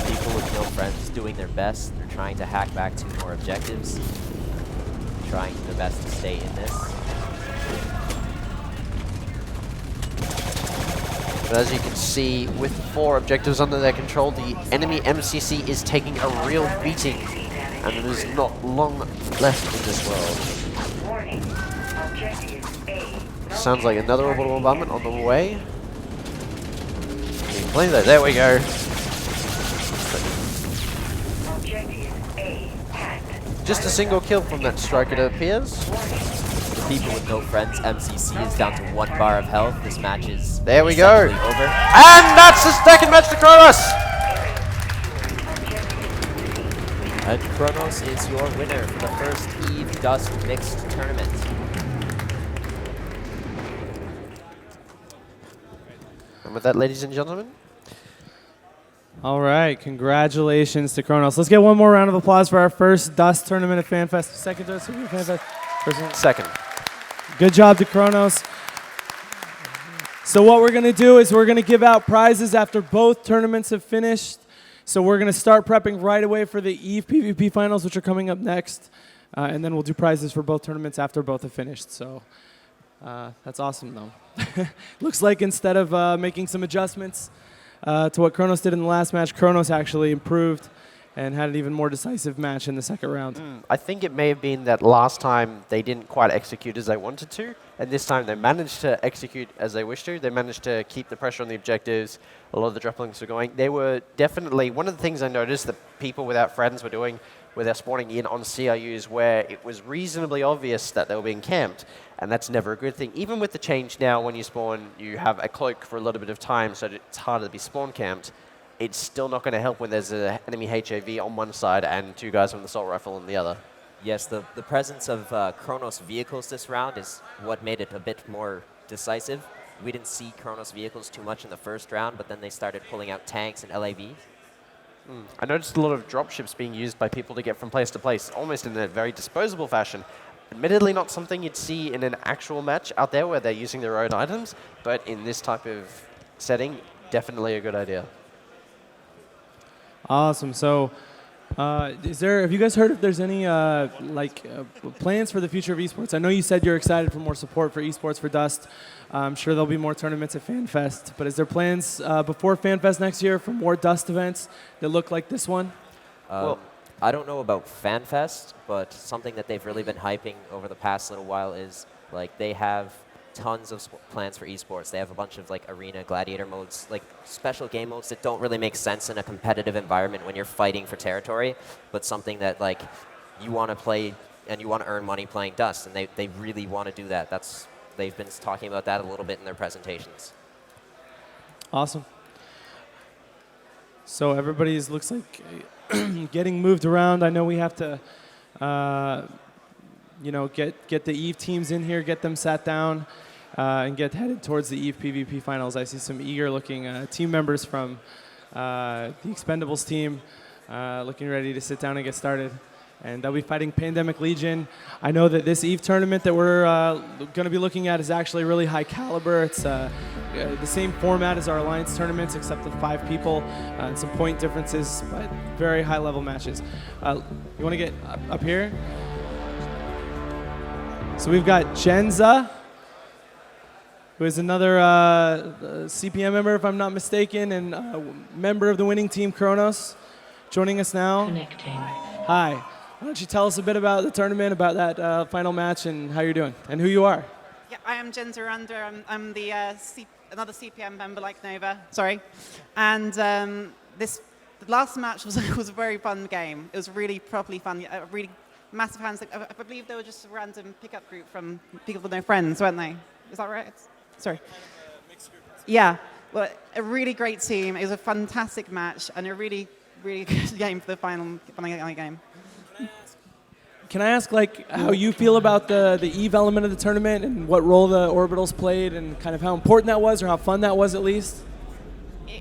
People with no friends doing their best. They're trying to hack back 2 more objectives. Trying their best to stay in this. But as you can see, with 4 objectives under their control, the enemy MCC is taking a real beating, and it is not long left in this world. Warning. Objective A. Sounds like another orbital bombardment on the way. There we go. Objective A. Hacked. Just a single kill from that strike, it appears. For people with no friends, MCC is down to 1 bar of health. This match is There we go. essentially over. And that's the second match to Kronos! And Kronos is your winner for the first Eve Dust Mixed Tournament. And with that, ladies and gentlemen, All right, congratulations to Kronos. Let's get one more round of applause for our first Dust tournament at FanFest. Second Dust tournament at FanFest. First one. second. Good job to Kronos. So what we're going to do is we're going to give out prizes after both tournaments have finished. So we're going to start prepping right away for the EVE PvP finals, which are coming up next. And then we'll do prizes for both tournaments after both have finished. So that's awesome, though. Looks like instead of making some adjustments to what Kronos did in the last match, Kronos actually improved and had an even more decisive match in the second round. I think it may have been that last time they didn't quite execute as they wanted to, and this time they managed to execute as they wished to. They managed to keep the pressure on the objectives. A lot of the droplings were going. They were definitely, one of the things I noticed that people without friends were doing where they're spawning in on CRUs where it was reasonably obvious that they were being camped, and that's never a good thing. Even with the change now, when you spawn, you have a cloak for a little bit of time, so it's harder to be spawn camped. It's still not going to help when there's an enemy HAV on one side and 2 guys with an assault rifle on the other. Yes, the presence of Kronos vehicles this round is what made it a bit more decisive. We didn't see Kronos vehicles too much in the first round, but then they started pulling out tanks and LAVs. I noticed a lot of dropships being used by people to get from place to place, almost in a very disposable fashion. Admittedly, not something you'd see in an actual match out there where they're using their own items, but in this type of setting, definitely a good idea. Awesome. So, have you guys heard if there's any plans for the future of esports? I know you said you're excited for more support for esports for Dust. I'm sure there'll be more tournaments at FanFest. But is there plans before FanFest next year for more Dust events that look like this one? Well, I don't know about FanFest, but something that they've really been hyping over the past little while is like they have tons of plans for esports. They have a bunch of like arena gladiator modes, like special game modes that don't really make sense in a competitive environment when you're fighting for territory, but something that like you want to play and you want to earn money playing Dust, and they really want to do that. They've been talking about that a little bit in their presentations. Awesome. So everybody's looks like getting moved around. I know we have to get the EVE teams in here, get them sat down, and get headed towards the EVE PvP finals. I see some eager-looking team members from the Expendables team looking ready to sit down and get started. And they'll be fighting Pandemic Legion. I know that this EVE tournament that we're going to be looking at is actually really high caliber. It's the same format as our Alliance tournaments, except with 5 people and some point differences, but very high-level matches. You want to get up here? So we've got Jenza, who is another CPM member, if I'm not mistaken, and a member of the winning team, Kronos, joining us now. Connecting. Hi. Why don't you tell us a bit about the tournament, about that final match, and how you're doing, and who you are? Yeah, I am Jen Zaranda. I'm the another CPM member like Nova. Sorry, and the last match was a very fun game. It was really properly fun. Really massive hands. I believe they were just a random pickup group from people with no friends, weren't they? Is that right? Sorry. Yeah. Well, a really great team. It was a fantastic match and a really, really good game for the final game. Can I ask, how you feel about the EVE element of the tournament and what role the orbitals played and kind of how important that was or how fun that was at least?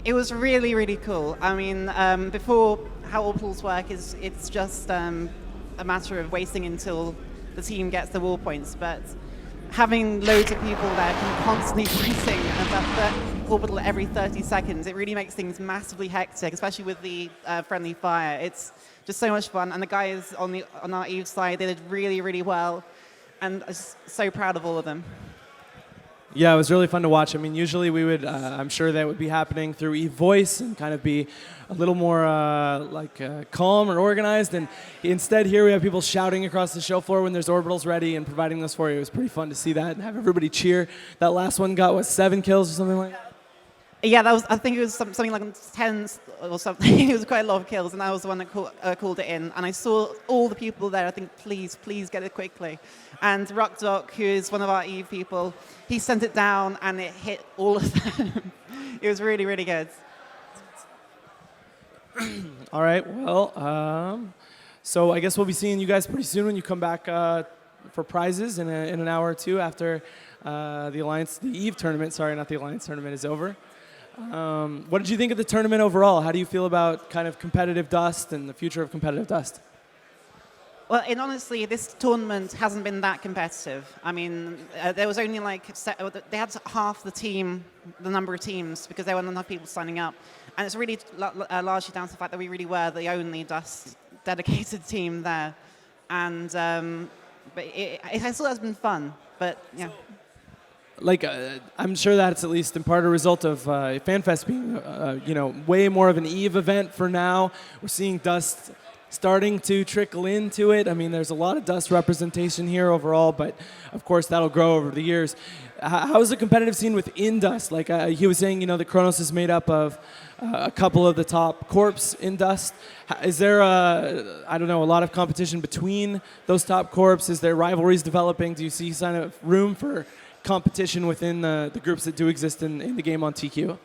It was really, really cool. I mean, before, how orbitals work is it's just a matter of waiting until the team gets the wall points, but having loads of people there can constantly shooting about the orbital every 30 seconds, it really makes things massively hectic, especially with the friendly fire. It's just so much fun, and the guys on our EVE side, they did really, really well, and I'm so proud of all of them. Yeah, it was really fun to watch. I mean, usually we would, I'm sure that would be happening through eVoice and kind of be a little more calm or organized. And instead here we have people shouting across the show floor when there's orbitals ready and providing those for you. It was pretty fun to see that and have everybody cheer. That last one got, 7 kills or something like that? Yeah, that was. I think it was something like 10 or something. It was quite a lot of kills, and I was the one that called it in. And I saw all the people there. I think, please get it quickly. And Rockdock, who is one of our Eve people, he sent it down, and it hit all of them. It was really, really good. All right. Well, so I guess we'll be seeing you guys pretty soon when you come back for prizes in an hour or two after the Eve tournament. Sorry, not the Alliance tournament is over. What did you think of the tournament overall? How do you feel about kind of competitive Dust and the future of competitive Dust? Well, and honestly, this tournament hasn't been that competitive. I mean, there was only they had half the number of teams because there weren't enough people signing up. And it's really largely down to the fact that we really were the only Dust dedicated team there. And but it still has been fun, but yeah. I'm sure that's at least in part a result of FanFest being, way more of an Eve event for now. We're seeing Dust starting to trickle into it. I mean, there's a lot of Dust representation here overall, but of course that'll grow over the years. How is the competitive scene within Dust? Like he was saying, the Kronos is made up of a couple of the top corps in Dust. Is there, a lot of competition between those top corps? Is there rivalries developing? Do you see kind of room for competition within the groups that do exist in the game on TQ?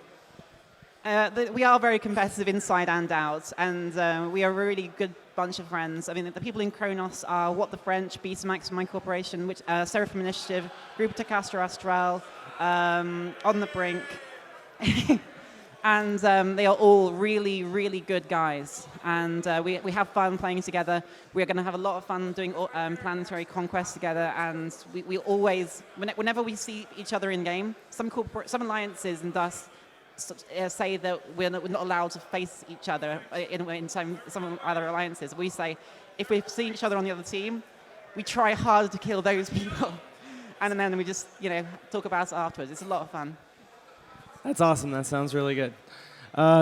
We are very competitive inside and out, and we are a really good bunch of friends. I mean, the people in Kronos are What the French, Beast Mastermind Corporation, which Seraphim Initiative, Grupo de Castro Astral, On the Brink, and they are all really, really good guys. And we have fun playing together. We're going to have a lot of fun doing planetary conquest together. And we always, whenever we see each other in game, some alliances in Dust say that we're not allowed to face each other in some other alliances. We say, if we see each other on the other team, we try harder to kill those people. And then we just, talk about it afterwards. It's a lot of fun. That's awesome. That sounds really good.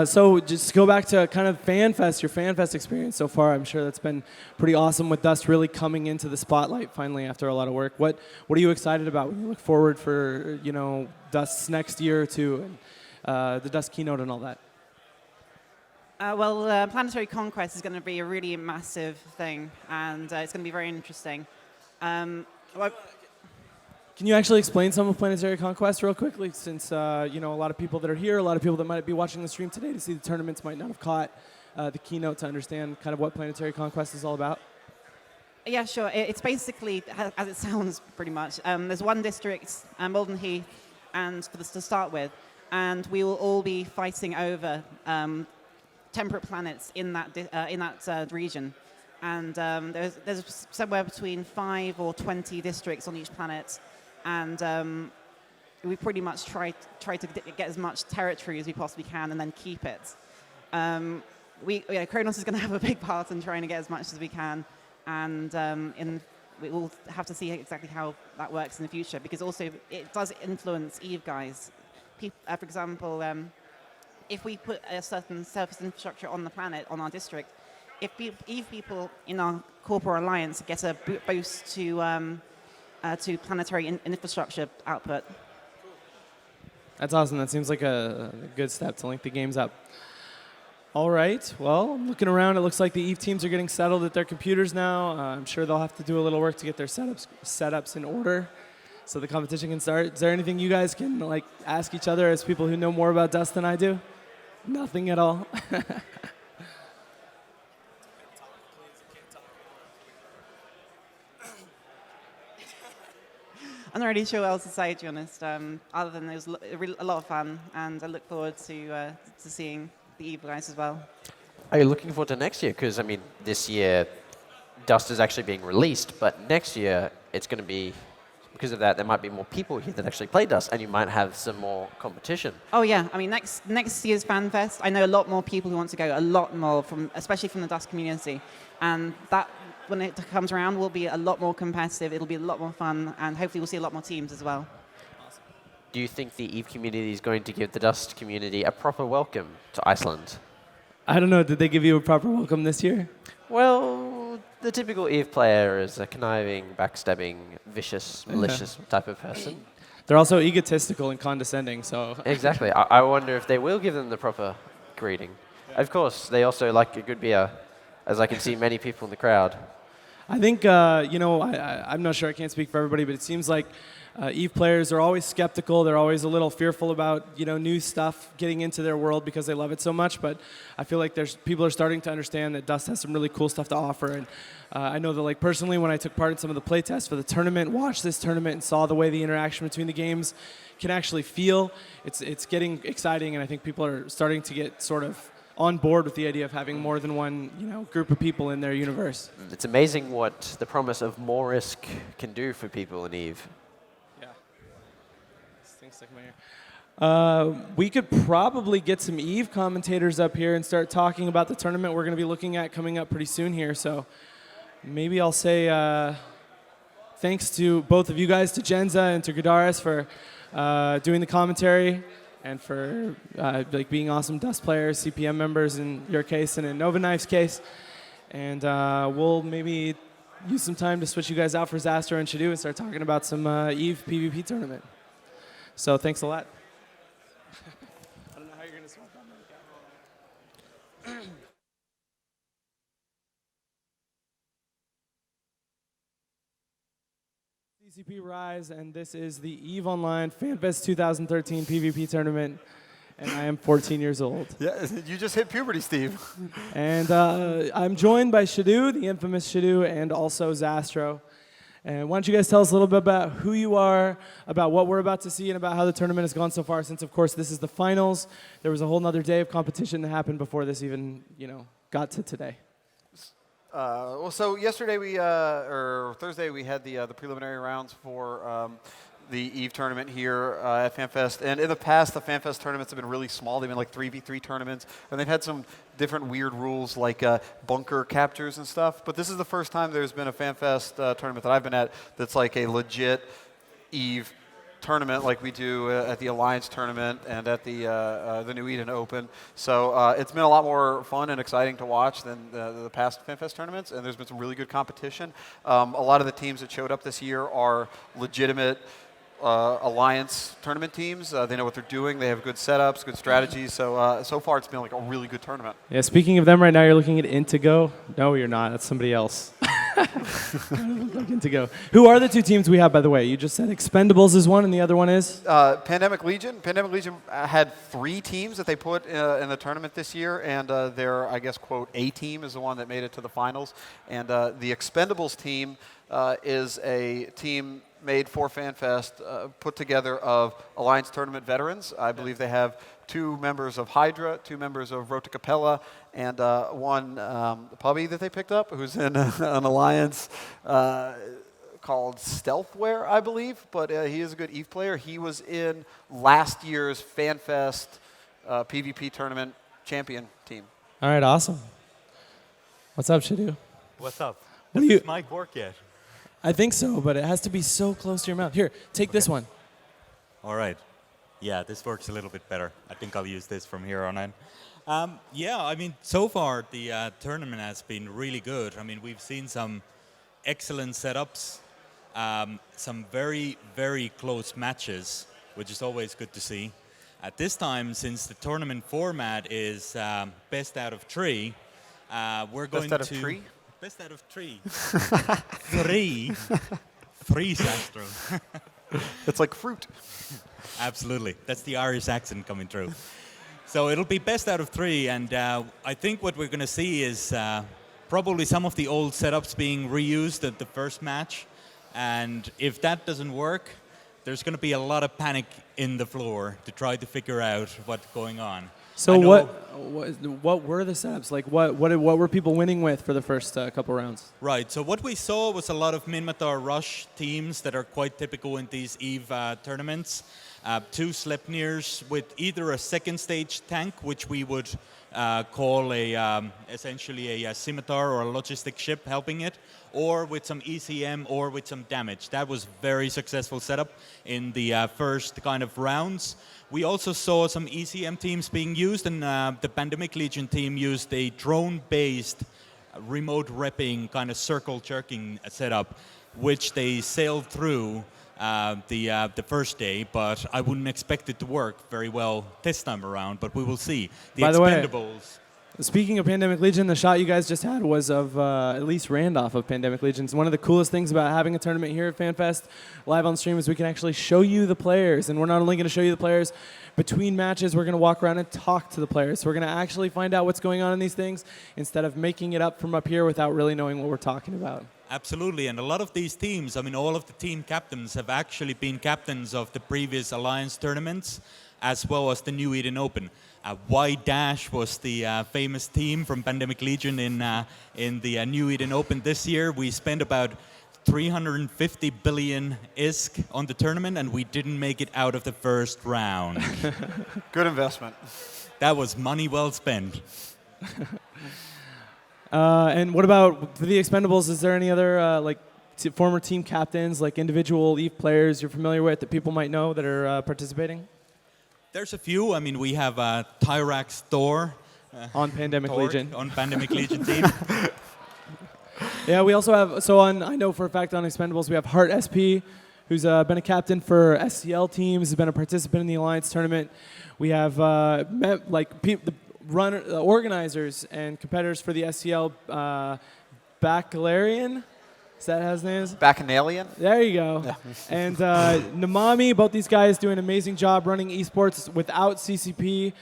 So just to go back to kind of FanFest, your FanFest experience so far. I'm sure that's been pretty awesome with Dust really coming into the spotlight finally after a lot of work. What are you excited about when you look forward for, Dust's next year or two and the Dust keynote and all that? Planetary Conquest is going to be a really massive thing, and it's going to be very interesting. Can you actually explain some of Planetary Conquest real quickly, since a lot of people that are here, a lot of people that might be watching the stream today to see the tournaments might not have caught the keynote to understand kind of what Planetary Conquest is all about? Yeah, sure. It's basically, as it sounds pretty much, there's one district, Malden Heath, and to start with, and we will all be fighting over temperate planets in that region. And there's somewhere between 5 or 20 districts on each planet. And we pretty much try to get as much territory as we possibly can and then keep it. Kronos is going to have a big part in trying to get as much as we can, and we will have to see exactly how that works in the future, because also it does influence Eve guys. For example, if we put a certain surface infrastructure on the planet, on our district, if Eve people in our corporate alliance get a boost to planetary infrastructure output. That's awesome. That seems like a good step to link the games up. All right. Well, I'm looking around. It looks like the Eve teams are getting settled at their computers now. I'm sure they'll have to do a little work to get their setups in order so the competition can start. Is there anything you guys can ask each other as people who know more about Dust than I do? Nothing at all. I'm not really sure what else to say, to be honest, other than it was a lot of fun, and I look forward to seeing the Eve guys as well. Are you looking forward to next year? Because, this year, Dust is actually being released, but next year, it's going to be, because of that, there might be more people here that actually play Dust, and you might have some more competition. Oh, yeah. Next year's FanFest, I know a lot more people who want to go, a lot more, especially from the Dust community, and that, when it comes around, will be a lot more competitive. It'll be a lot more fun, and hopefully we'll see a lot more teams as well. Awesome. do you think the EVE community is going to give the Dust community a proper welcome to Iceland? I don't know. Did they give you a proper welcome this year? Well, the typical EVE player is a conniving, backstabbing, vicious, malicious type of person. They're also egotistical and condescending, so... Exactly. I wonder if they will give them the proper greeting. Of course, they also like a good beer, as I can see many people in the crowd. I think, I'm not sure, I can't speak for everybody, but it seems like EVE players are always skeptical. They're always a little fearful about, new stuff getting into their world because they love it so much. But I feel like people are starting to understand that Dust has some really cool stuff to offer. And I know that, like, personally, when I took part in some of the playtests for the tournament, watched this tournament and saw the way the interaction between the games can actually feel, it's getting exciting. And I think people are starting to get sort of on board with the idea of having more than one, group of people in their universe. It's amazing what the promise of more risk can do for people in EVE. Yeah. This thing's stuck in my ear. We could probably get some EVE commentators up here and start talking about the tournament we're going to be looking at coming up pretty soon here. So maybe I'll say thanks to both of you guys, to Jenza and to Gudaris, for doing the commentary, and for being awesome Dust players, CPM members in your case, and in Nova Knife's case. And we'll maybe use some time to switch you guys out for Zastra and Shadu and start talking about some EVE PvP tournament. So thanks a lot. I don't know how you're going to swap that. CCP Rise, and this is the EVE Online Fanfest 2013 PvP tournament, and I am 14 years old. Yeah, you just hit puberty, Steve. And I'm joined by Shadu, the infamous Shadu, and also Zastro. And why don't you guys tell us a little bit about who you are, about what we're about to see, and about how the tournament has gone so far, since, of course, this is the finals. There was a whole nother day of competition that happened before this even, got to today. So yesterday or Thursday we had the preliminary rounds for the EVE tournament here at FanFest. And in the past, the FanFest tournaments have been really small. They've been like 3v3 tournaments, and they've had some different weird rules like bunker captures and stuff. But this is the first time there's been a FanFest tournament that I've been at that's like a legit EVE tournament like we do at the Alliance tournament and at the New Eden Open. So it's been a lot more fun and exciting to watch than the past FanFest tournaments, and there's been some really good competition. A lot of the teams that showed up this year are legitimate Alliance tournament teams. They know what they're doing. They have good setups, good strategies. So so far it's been like a really good tournament. Yeah, speaking of them right now, you're looking at Intego. No, you're not. That's somebody else. Intego. Who are the two teams we have, by the way? You just said Expendables is one, and the other one is? Pandemic Legion. Pandemic Legion had 3 teams that they put in the tournament this year, and their, I guess, quote, A team is the one that made it to the finals. And the Expendables team is a team made for FanFest, put together of Alliance Tournament veterans. I believe they have 2 members of Hydra, 2 members of Rota Capella, and one puppy that they picked up who's in an Alliance called Stealthware, I believe. But he is a good EVE player. He was in last year's FanFest PvP tournament champion team. All right, awesome. What's up, Shadu? What's up? What Does do you- this mic work yet? I think so, but it has to be so close to your mouth. Here, take this one. All right. Yeah, this works a little bit better. I think I'll use this from here on in. Yeah, I mean, so far the tournament has been really good. I mean, we've seen some excellent setups, some very, very close matches, which is always good to see. At this time, since the tournament format is best out of 3, we're going to... Best out of 3? Best out of 3. 3. 3, Sastro. It's like fruit. Absolutely. That's the Irish accent coming through. So it'll be best out of 3, and I think what we're going to see is probably some of the old setups being reused at the first match. And if that doesn't work, there's going to be a lot of panic in the floor to try to figure out what's going on. So what were the setups? Like what were people winning with for the first couple rounds? Right. So what we saw was a lot of Minmatar Rush teams that are quite typical in these EVE tournaments. 2 Sleipnirs with either a second stage tank, which we would call essentially a scimitar or a logistic ship helping it, or with some ECM or with some damage. That was very successful setup in the first kind of rounds. We also saw some ECM teams being used, and the Pandemic Legion team used a drone-based remote repping kind of circle jerking setup, which they sailed through the first day, but I wouldn't expect it to work very well this time around, but we will see. By the way, Expendables. Speaking of Pandemic Legion, the shot you guys just had was of Elise Randolph of Pandemic Legion. It's one of the coolest things about having a tournament here at FanFest live on stream is we can actually show you the players. And we're not only going to show you the players between matches, we're going to walk around and talk to the players. So we're going to actually find out what's going on in these things instead of making it up from up here without really knowing what we're talking about. Absolutely, and a lot of these teams, I mean, all of the team captains have actually been captains of the previous Alliance tournaments, as well as the New Eden Open. Y- was the famous team from Pandemic Legion in the New Eden Open this year. We spent about 350 billion ISK on the tournament, and we didn't make it out of the first round. Good investment. That was money well spent. And what about for the Expendables? Is there any other former team captains, like individual EVE players you're familiar with that people might know that are participating? There's a few. I mean, we have Tyrax Thor. On Pandemic Legion. On Pandemic Legion team. Yeah, we also have, I know for a fact on Expendables, we have Heart SP, who's been a captain for SCL teams, has been a participant in the Alliance tournament. We have the organizers and competitors for the SCL, Bacalarian. Is that how his name is? Bacchanalian? There you go. Yeah. And Namami, both these guys do an amazing job running esports without CCP,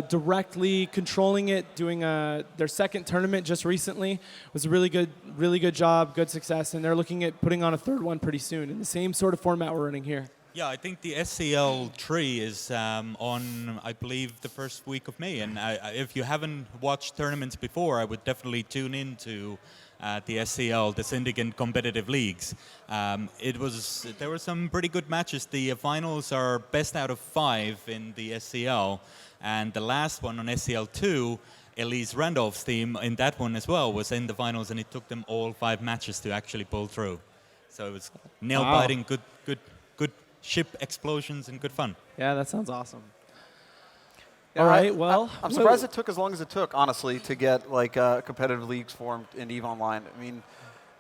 directly controlling it, doing their second tournament just recently. It was a really good job, good success, and they're looking at putting on a third one pretty soon in the same sort of format we're running here. Yeah, I think the SCL tree is on, I believe, the first week of May. And if you haven't watched tournaments before, I would definitely tune in to the SCL, the Syndicate Competitive Leagues. There were some pretty good matches. The finals are best out of 5 in the SCL, and the last one on SCL 2, Elise Randolph's team in that one as well was in the finals, and it took them all 5 matches to actually pull through. So it was nail-biting, good ship explosions, and good fun. Yeah, that sounds awesome. Yeah, all right, well. I'm surprised it took as long as it took, honestly, to get competitive leagues formed in EVE Online. I mean,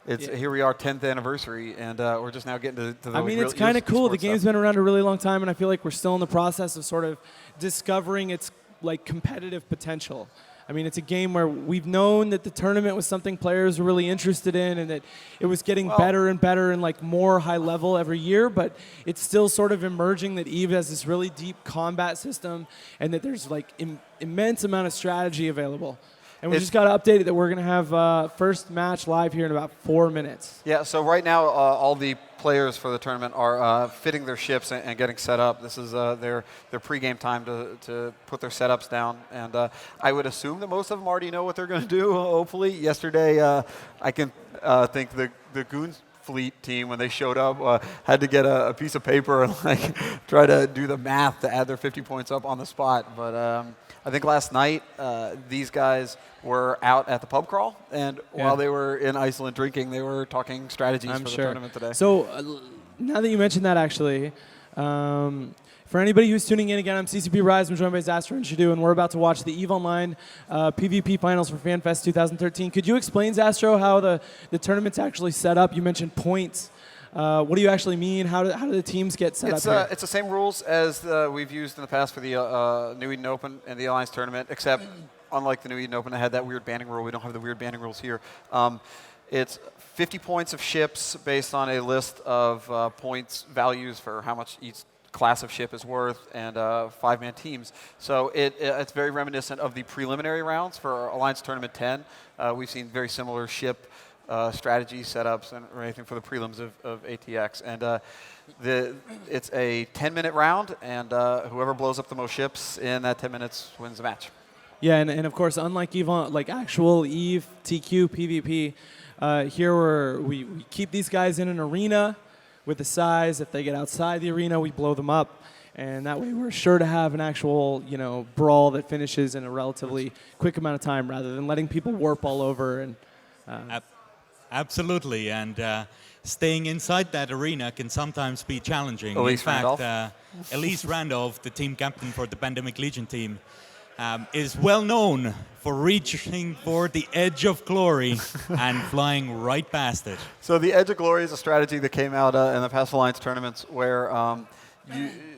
here we are, 10th anniversary, and we're just now getting to the I mean, it's kind of cool. The game's been around a really long time, and I feel like we're still in the process of sort of discovering its competitive potential. I mean, it's a game where we've known that the tournament was something players were really interested in and that it was getting better and better and more high level every year, but it's still sort of emerging that EVE has this really deep combat system and that there's immense amount of strategy available. And we just got to update it that we're going to have first match live here in about 4 minutes. Yeah, so right now all the players for the tournament are fitting their ships and getting set up. This is their pregame time to put their setups down. And I would assume that most of them already know what they're going to do, hopefully. Yesterday, I can think the Goons Fleet team, when they showed up, had to get a piece of paper and try to do the math to add their 50 points up on the spot. But I think last night these guys were out at the pub crawl, and while they were in Iceland drinking, they were talking strategies for the tournament today. So now that you mentioned that, actually, for anybody who's tuning in, again, I'm CCP Rise. I'm joined by Zastro and Shadu, and we're about to watch the EVE Online PvP Finals for FanFest 2013. Could you explain, Zastro, how the tournament's actually set up? You mentioned points. What do you actually mean? How do the teams get set up here? It's the same rules as we've used in the past for the New Eden Open and the Alliance Tournament, except unlike the New Eden Open, it had that weird banding rule. We don't have the weird banding rules here. It's 50 points of ships based on a list of points values for how much each class of ship is worth, and 5-man teams. So it's very reminiscent of the preliminary rounds for Alliance Tournament 10. We've seen very similar ship strategy setups or anything for the prelims of ATX. And it's a 10-minute round, and whoever blows up the most ships in that 10 minutes wins the match. Yeah, and of course, unlike EVE, actual EVE, TQ, PvP, here we keep these guys in an arena with the size. If they get outside the arena, we blow them up. and that way we're sure to have an actual, brawl that finishes in a relatively quick amount of time rather than letting people warp all over. And Absolutely, and staying inside that arena can sometimes be challenging. Elise In fact, Randolph? Elise Randolph, the team captain for the Pandemic Legion team, is well known for reaching for the edge of glory and flying right past it. So the Edge of Glory is a strategy that came out in the past Alliance tournaments where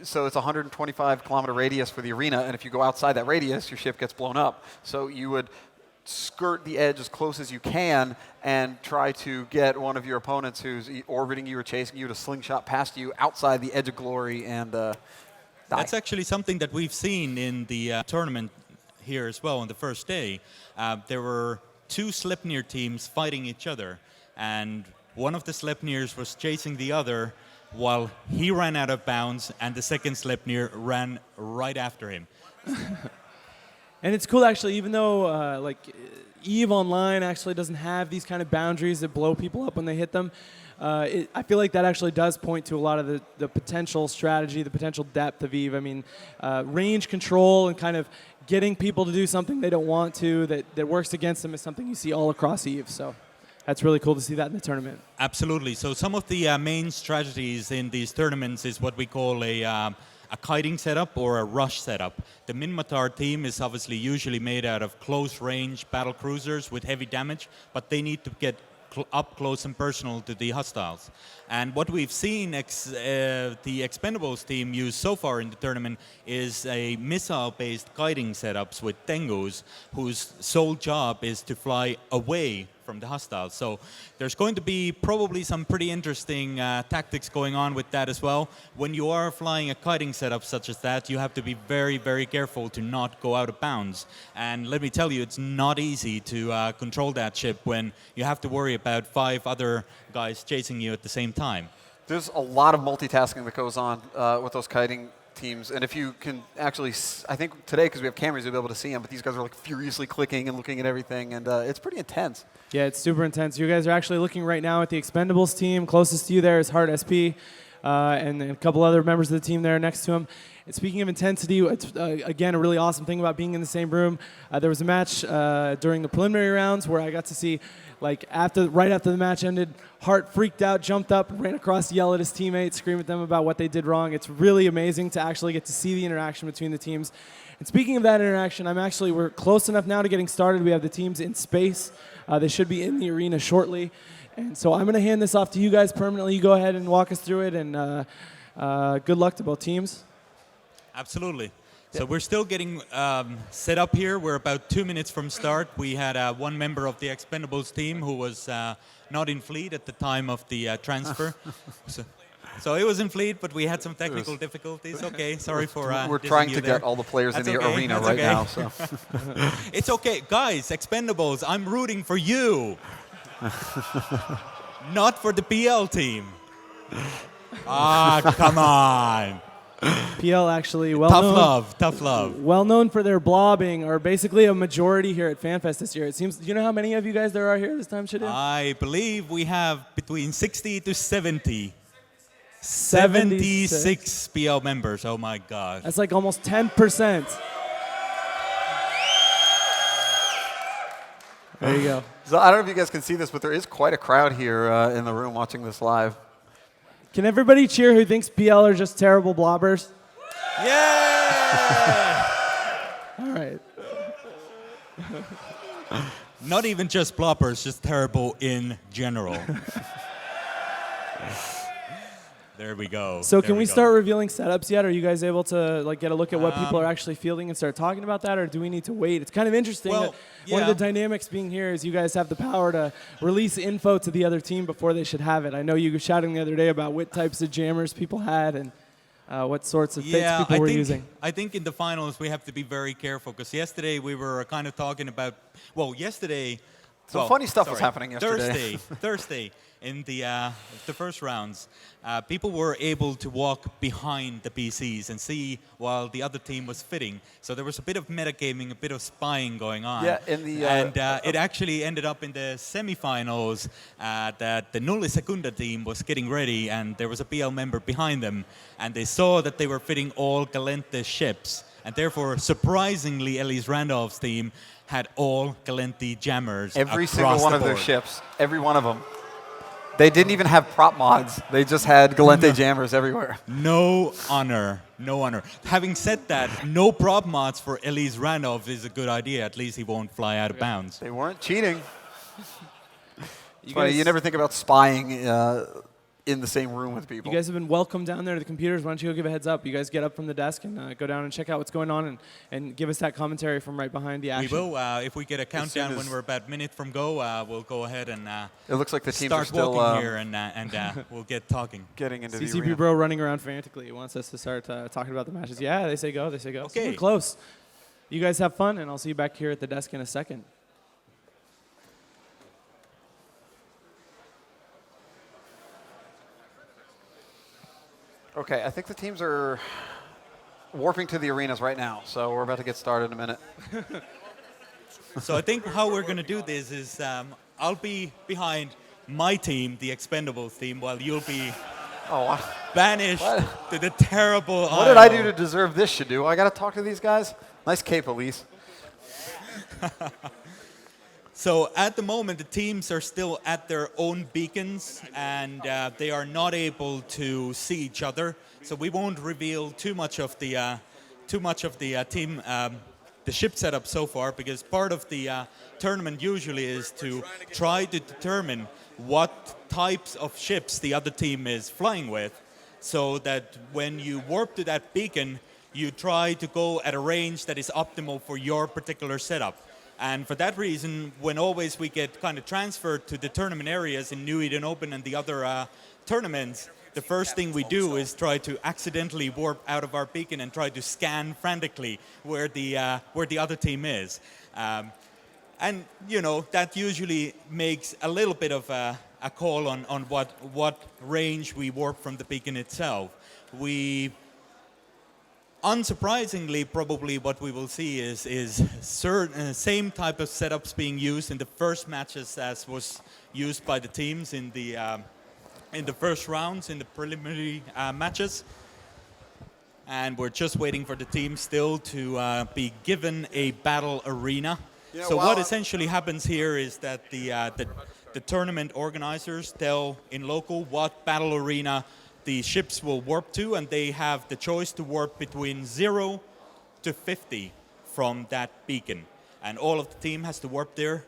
so it's a 125-kilometer radius for the arena, and if you go outside that radius, your ship gets blown up. So you would skirt the edge as close as you can and try to get one of your opponents who's orbiting you or chasing you to slingshot past you outside the Edge of Glory and die. That's actually something that we've seen in the tournament here as well on the first day. There were two Sleipnir teams fighting each other, and one of the Sleipnirs was chasing the other while he ran out of bounds, and the second Sleipnir ran right after him. And it's cool, actually, even though EVE Online actually doesn't have these kind of boundaries that blow people up when they hit them. I feel like that actually does point to a lot of the potential strategy, the potential depth of EVE. I mean, range control and kind of getting people to do something they don't want to that works against them is something you see all across EVE. So that's really cool to see that in the tournament. Absolutely. So some of the main strategies in these tournaments is what we call a kiting setup or a rush setup. The Minmatar team is obviously usually made out of close-range battle cruisers with heavy damage, but they need to get up close and personal to the hostiles. And what we've seen the Expendables team use so far in the tournament is a missile-based kiting setups with Tengus, whose sole job is to fly away from the hostiles. So there's going to be probably some pretty interesting tactics going on with that as well. When you are flying a kiting setup such as that, you have to be very, very careful to not go out of bounds. And let me tell you, it's not easy to control that ship when you have to worry about 5 other guys chasing you at the same time. There's a lot of multitasking that goes on with those kiting teams, and if you can actually, I think today, because we have cameras, you'll be able to see them, but these guys are like furiously clicking and looking at everything, and it's pretty intense. Yeah, it's super intense. You guys are actually looking right now at the Expendables team. Closest to you there is Hard SP, and a couple other members of the team there next to him. And speaking of intensity, it's, again, a really awesome thing about being in the same room. There was a match during the preliminary rounds where I got to see, right after the match ended, Hart freaked out, jumped up, ran across to yell at his teammates, scream at them about what they did wrong. It's really amazing to actually get to see the interaction between the teams. And speaking of that interaction, we're close enough now to getting started. We have the teams in space. They should be in the arena shortly. And so I'm going to hand this off to you guys permanently. You go ahead and walk us through it, and good luck to both teams. Absolutely. So we're still getting set up here. We're about 2 minutes from start. We had one member of the Expendables team who was not in fleet at the time of the transfer. So it was in fleet, but we had some technical difficulties. Okay, sorry for we're trying to get all the players in the arena right now. So it's okay, guys. Expendables, I'm rooting for you, not for the PL team. Come on. PL actually tough love. Well known for their blobbing, are basically a majority here at Fanfest this year. It seems. Do you know how many of you guys there are here this time, Shadil? I believe we have between 60 to 70. 76 PL members. Oh my gosh. That's like almost 10%. There you go. So I don't know if you guys can see this, but there is quite a crowd here in the room watching this live. Can everybody cheer who thinks PL are just terrible blobbers? Yeah! All right. Not even just blobbers, just terrible in general. There we go. So can we start revealing setups yet? Are you guys able to get a look at what people are actually fielding and start talking about that, or do we need to wait? It's kind of interesting. Well, that one of the dynamics being here is you guys have the power to release info to the other team before they should have it. I know you were shouting the other day about what types of jammers people had and what sorts of fits people were using. I think in the finals we have to be very careful, because yesterday we were kind of talking about, Some funny stuff was happening yesterday. Thursday, in the first rounds, people were able to walk behind the PCs and see while the other team was fitting. So there was a bit of metagaming, a bit of spying going on. Yeah, and it actually ended up in the semifinals that the Nulle Secunda team was getting ready, and there was a PL member behind them, and they saw that they were fitting all Galente ships, and therefore, surprisingly, Elise Randolph's team had all Galente jammers. Every across single one the of their board. ships, every one of them. They didn't even have prop mods. They just had Galente jammers everywhere. No honor, no honor. Having said that, no prop mods for Elise Randolph is a good idea. At least he won't fly out of bounds. They weren't cheating. You never think about spying in the same room with people. You guys have been welcome down there to the computers. Why don't you go give a heads up? You guys get up from the desk and go down and check out what's going on and give us that commentary from right behind the action. We will. If we get a countdown when we're about a minute from go, we'll go ahead and it looks like the teams start are still walking here and we'll get talking. Getting into the CCP arena. Bro running around frantically. He wants us to start talking about the matches. Yeah, they say go. They say go. Okay. So we're close. You guys have fun, and I'll see you back here at the desk in a second. Okay, I think the teams are warping to the arenas right now, so we're about to get started in a minute. So I think how we're going to do this is I'll be behind my team, the Expendables team, while you'll be banished to the terrible What did I do to deserve this, Shadu? I got to talk to these guys? Nice cape, Elise. So at the moment, the teams are still at their own beacons, and they are not able to see each other. So we won't reveal too much of the team, the ship setup so far, because part of the tournament usually is to try to determine what types of ships the other team is flying with, so that when you warp to that beacon, you try to go at a range that is optimal for your particular setup. And for that reason, when always we get kind of transferred to the tournament areas in New Eden Open and the other tournaments, the first thing we do is try to accidentally warp out of our beacon and try to scan frantically where the other team is. And, you know, that usually makes a little bit of a call on what range we warp from the beacon itself. Unsurprisingly, probably what we will see is same type of setups being used in the first matches as was used by the teams in the first rounds, in the preliminary matches. And we're just waiting for the team still to be given a battle arena. Yeah, so what essentially happens here is that the tournament organizers tell in local what battle arena the ships will warp to, and they have the choice to warp between 0 to 50 from that beacon. And all of the team has to warp there.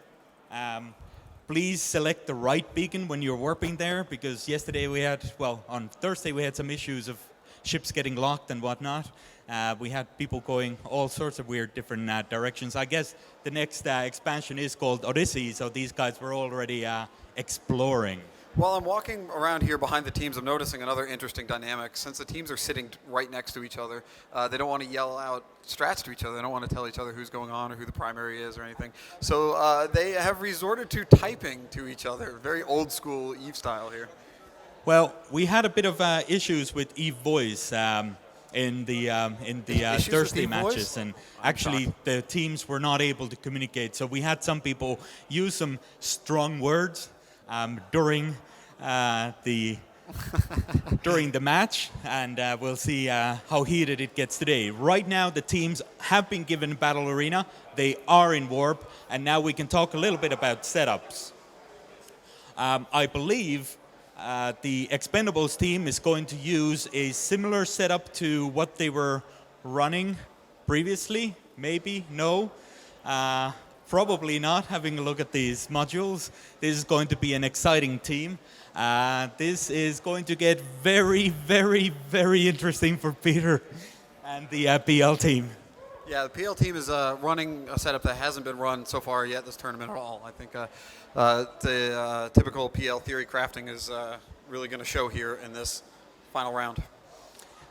Please select the right beacon when you're warping there, because on Thursday we had some issues of ships getting locked and whatnot. We had people going all sorts of weird different directions. I guess the next expansion is called Odyssey, so these guys were already exploring. While I'm walking around here behind the teams, I'm noticing another interesting dynamic. Since the teams are sitting right next to each other, they don't want to yell out strats to each other. They don't want to tell each other who's going on or who the primary is or anything. So they have resorted to typing to each other. Very old school EVE style here. Well, we had a bit of issues with EVE Voice in the Thursday matches, and actually the teams were not able to communicate. So we had some people use some strong words during the match, and we'll see how heated it gets today. Right now, the teams have been given battle arena. They are in warp, and now we can talk a little bit about setups. I believe the Expendables team is going to use a similar setup to what they were running previously. Maybe, no. Probably not, having a look at these modules. This is going to be an exciting team. This is going to get very, very, very interesting for Peter and the PL team. Yeah, the PL team is running a setup that hasn't been run so far yet this tournament at all. I think the typical PL theory crafting is really going to show here in this final round.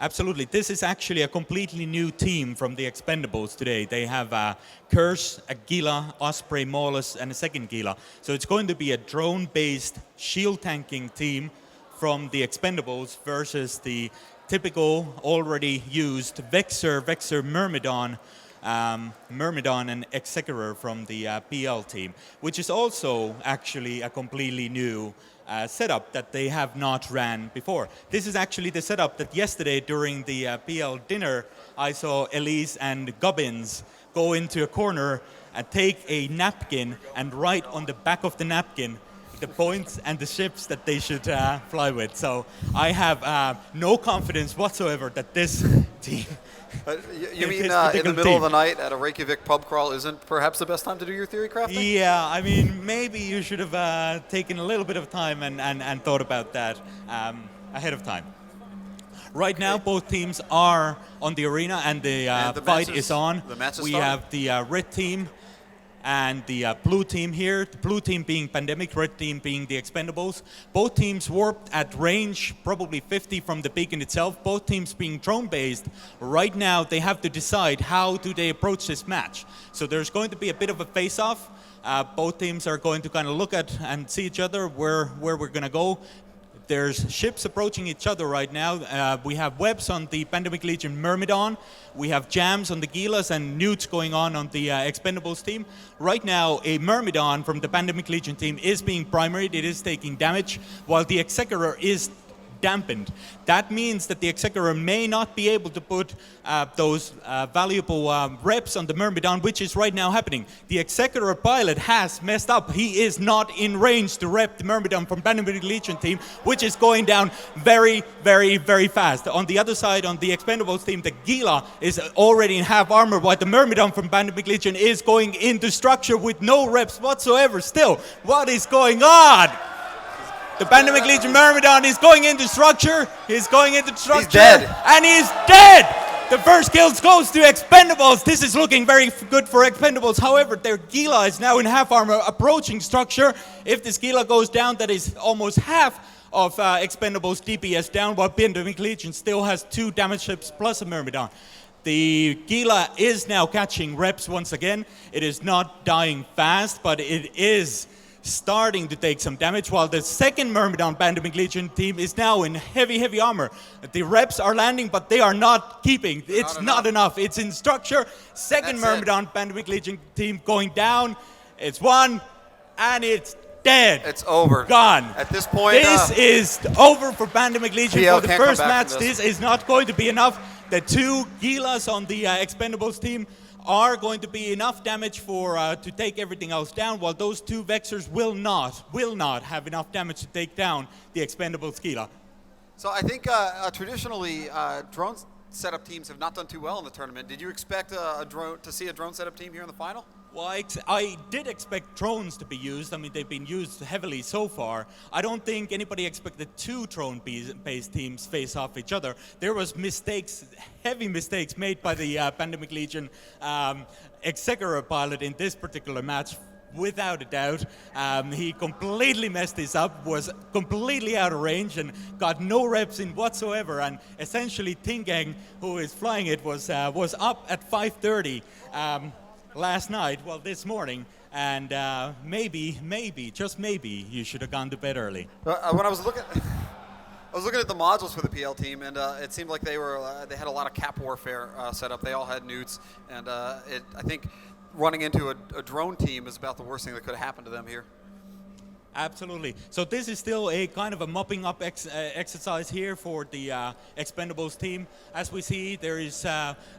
Absolutely. This is actually a completely new team from the Expendables today. They have Curse, a Gila, Osprey, Maulus, and a second Gila. So it's going to be a drone-based shield tanking team from the Expendables versus the typical, already used Vexor Myrmidon, and Executor from the PL team, which is also actually a completely new setup that they have not ran before. This is actually the setup that yesterday during the PL dinner, I saw Elise and Gubbins go into a corner and take a napkin and write on the back of the napkin the points and the ships that they should fly with. So I have no confidence whatsoever that this team... You mean in the middle of the night at a Reykjavik pub crawl isn't perhaps the best time to do your theory crafting? Yeah, I mean, maybe you should have taken a little bit of time and thought about that ahead of time. Right now, both teams are on the arena and the fight is on. The match is we started. have the red team and the blue team here. The blue team being Pandemic, red team being the Expendables. Both teams warped at range, probably 50 from the beacon itself. Both teams being drone-based. Right now, they have to decide how do they approach this match. So there's going to be a bit of a face-off. Both teams are going to kind of look at and see each other where we're going to go. There's ships approaching each other right now. We have webs on the Pandemic Legion Myrmidon. We have jams on the Gilas and newts going on the Expendables team. Right now, a Myrmidon from the Pandemic Legion team is being primaried. It is taking damage, while the Executor is dampened. That means that the Executor may not be able to put those valuable reps on the Myrmidon, which is right now happening. The Executor pilot has messed up. He is not in range to rep the Myrmidon from Pandemic Legion team, which is going down very, very, very fast. On the other side, on the Expendables team, the Gila is already in half armor, while the Myrmidon from Pandemic Legion is going into structure with no reps whatsoever. Still, what is going on? The Pandemic Legion Myrmidon is going into structure. He's going into structure. He's dead. And he's dead! The first kill goes to Expendables. This is looking very good for Expendables. However, their Gila is now in half armor approaching structure. If this Gila goes down, that is almost half of Expendables DPS down, while Pandemic Legion still has 2 damage ships plus a Myrmidon. The Gila is now catching reps once again. It is not dying fast, but it is starting to take some damage, while the second Myrmidon Pandemic Legion team is now in heavy, heavy armor. The reps are landing, but they are not keeping. It's not enough. It's in structure. Second Myrmidon Pandemic Legion team going down. It's one, and it's dead. It's over. Gone. At this point, this is over for Pandemic Legion. PL For the can't come first back match, from this. this is not going to be enough. The 2 Gilas on the Expendables team are going to be enough damage for to take everything else down, while those 2 Vexors will not have enough damage to take down the Expendables Gila. So I think traditionally drone setup teams have not done too well in the tournament. Did you expect to see a drone setup team here in the final? Well, I did expect drones to be used. I mean, they've been used heavily so far. I don't think anybody expected 2 drone-based teams face off each other. There was mistakes, heavy mistakes made by the Pandemic Legion Executor pilot in this particular match. Without a doubt, he completely messed this up, was completely out of range and got no reps in whatsoever. And essentially, Tingang, who is flying it, was up at 5:30 last night, well, this morning, and maybe, just maybe, you should have gone to bed early. When I was looking at the modules for the PL team, and it seemed like they had a lot of cap warfare set up. They all had newts, and I think running into a drone team is about the worst thing that could have happened to them here. Absolutely. So this is still a kind of a mopping up exercise here for the Expendables team. As we see, there is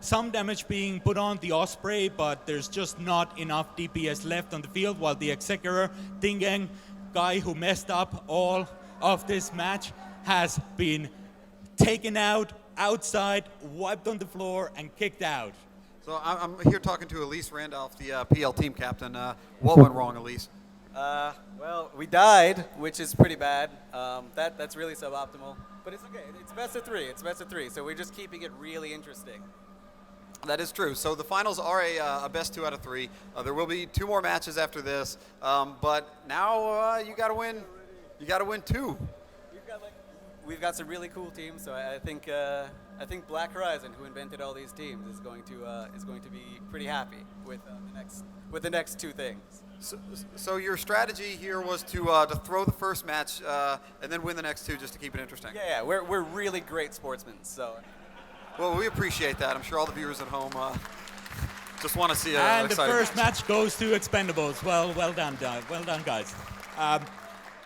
some damage being put on the Osprey, but there's just not enough DPS left on the field, while the Executor, Tingang, guy who messed up all of this match, has been taken out, outside, wiped on the floor, and kicked out. So I'm here talking to Elise Randolph, the PL team captain. What went wrong, Elise? Well, we died, which is pretty bad. That's really suboptimal. But it's okay. It's best of 3. It's best of 3. So we're just keeping it really interesting. That is true. So the finals are a best 2 out of 3. There will be 2 more matches after this. But now you got to win. You got to win 2. we've got some really cool teams. So I think Black Horizon, who invented all these teams, is going to be pretty happy with the next two things. So your strategy here was to throw the first match and then win the next two, just to keep it interesting. Yeah, we're really great sportsmen. So. Well, we appreciate that. I'm sure all the viewers at home just want to see And the exciting first match goes to Expendables. Well done, guys.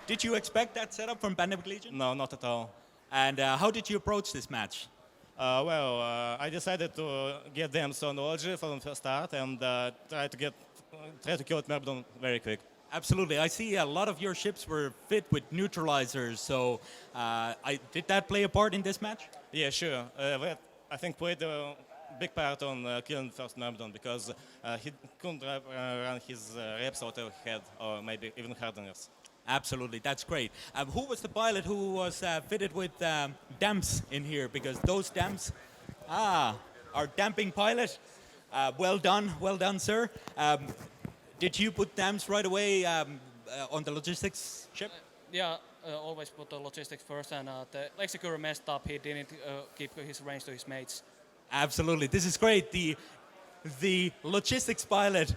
Did you expect that setup from Pandemic Legion? No, not at all. And how did you approach this match? I decided to get them some knowledge from the start and try to kill Marbodon very quick. Absolutely. I see a lot of your ships were fit with neutralizers, so did that play a part in this match? Yeah, sure. I think played a big part on killing first Marbodon because he couldn't run his reps out of head or maybe even hardeners. Absolutely, that's great. Who was the pilot who was fitted with damps in here? Because those damps, our damping pilot. Well done, sir. Did you put damps right away on the logistics ship? Yeah, always put the logistics first, and the Lexicura messed up. He didn't keep his range to his mates. Absolutely, this is great. The logistics pilot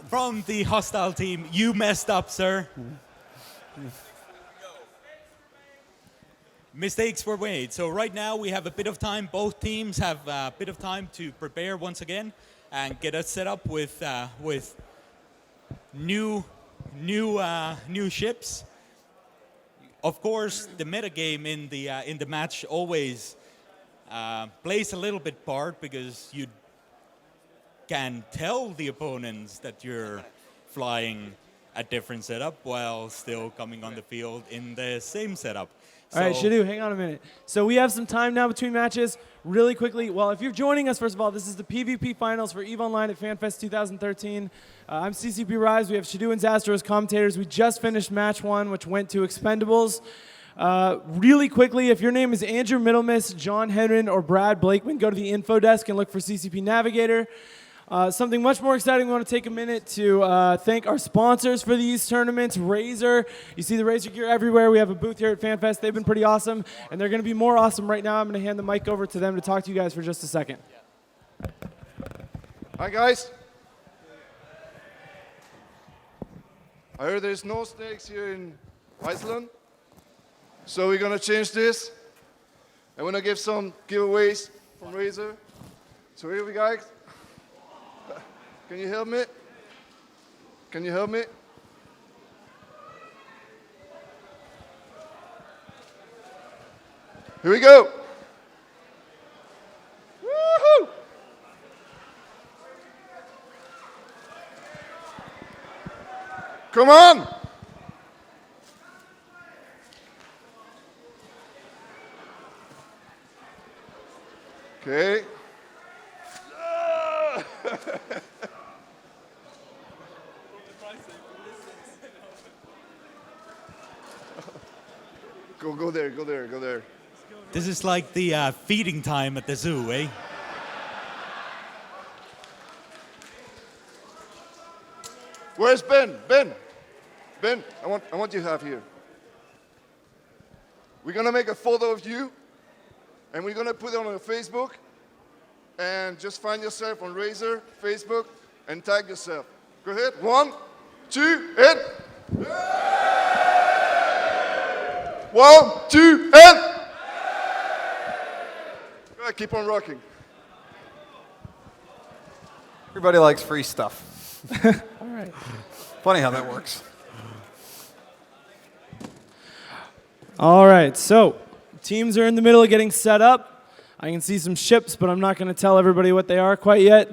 from the hostile team, you messed up, sir. Mistakes were made. So right now we have a bit of time. Both teams have a bit of time to prepare once again and get us set up with new ships. Of course, the metagame in the match always plays a little bit part because you can tell the opponents that you're flying a different setup while still coming on the field in the same setup. All right, Shadu, hang on a minute. So we have some time now between matches. Really quickly, well, if you're joining us, first of all, this is the PvP Finals for EVE Online at FanFest 2013. I'm CCP Rise. We have Shadu and Zastro as commentators. We just finished match 1, which went to Expendables. Really quickly, if your name is Andrew Middlemiss, John Henrin, or Brad Blakeman, go to the info desk and look for CCP Navigator. Something much more exciting, we want to take a minute to thank our sponsors for these tournaments, Razer. You see the Razer gear everywhere. We have a booth here at FanFest. They've been pretty awesome, and they're going to be more awesome right now. I'm going to hand the mic over to them to talk to you guys for just a second. Hi, guys. I heard there's no snakes here in Iceland, so we're going to change this. I'm going to give some giveaways from Razer. So here we go. Can you help me? Can you help me? Here we go. Woohoo! Come on! Okay. Go there. This is like the feeding time at the zoo, eh? Where's Ben? Ben, I want you to have here. We're gonna make a photo of you, and we're gonna put it on Facebook, and just find yourself on Razer, Facebook, and tag yourself. Go ahead. 1, 2, and. 1, 2, and. All right, keep on rocking. Everybody likes free stuff. All right. Funny how that works. All right, so teams are in the middle of getting set up. I can see some ships, but I'm not going to tell everybody what they are quite yet.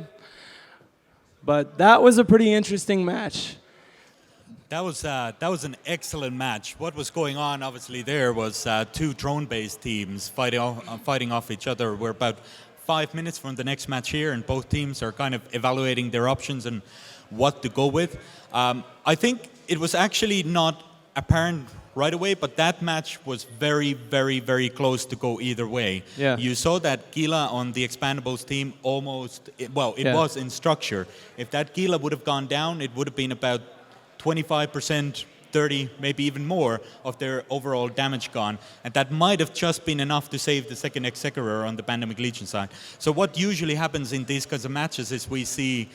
But that was a pretty interesting match. That was an excellent match. What was going on, obviously, there was two drone-based teams fighting off each other. We're about 5 minutes from the next match here, and both teams are kind of evaluating their options and what to go with. I think it was actually not apparent right away, but that match was very, very, very close to go either way. Yeah. You saw that Gila on the Expandables team almost, well, it was in structure. If that Gila would have gone down, it would have been about 25% 30, maybe even more of their overall damage gone. And that might have just been enough to save the second Executor on the Pandemic Legion side. So what usually happens in these kinds of matches is we see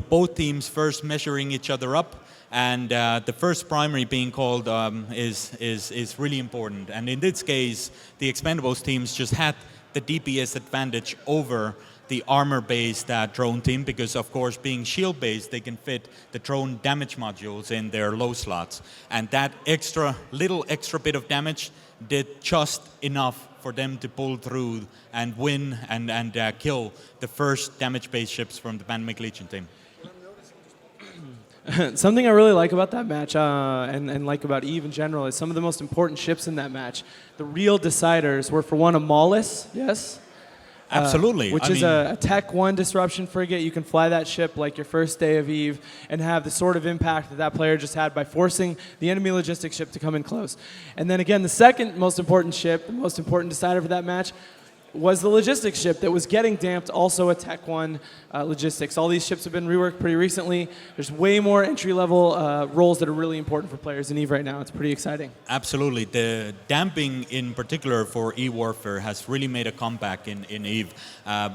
both teams first measuring each other up, and the first primary being called is really important. And in this case, the Expendables teams just had the DPS advantage over the armor-based drone team, because of course being shield-based, they can fit the drone damage modules in their low slots. And that little extra bit of damage did just enough for them to pull through and win and kill the first damage-based ships from the Pandemic Legion team. Something I really like about that match, and like about EVE in general, is some of the most important ships in that match. The real deciders were, for one, a Maulus, yes? Absolutely. Which is a Tech 1 disruption frigate. You can fly that ship like your first day of EVE and have the sort of impact that that player just had by forcing the enemy logistics ship to come in close. And then again, the second most important ship, the most important decider for that match, was the logistics ship that was getting damped, also a Tech 1 logistics. All these ships have been reworked pretty recently. There's way more entry-level roles that are really important for players in EVE right now. It's pretty exciting. Absolutely. The damping in particular for E-Warfare has really made a comeback in EVE.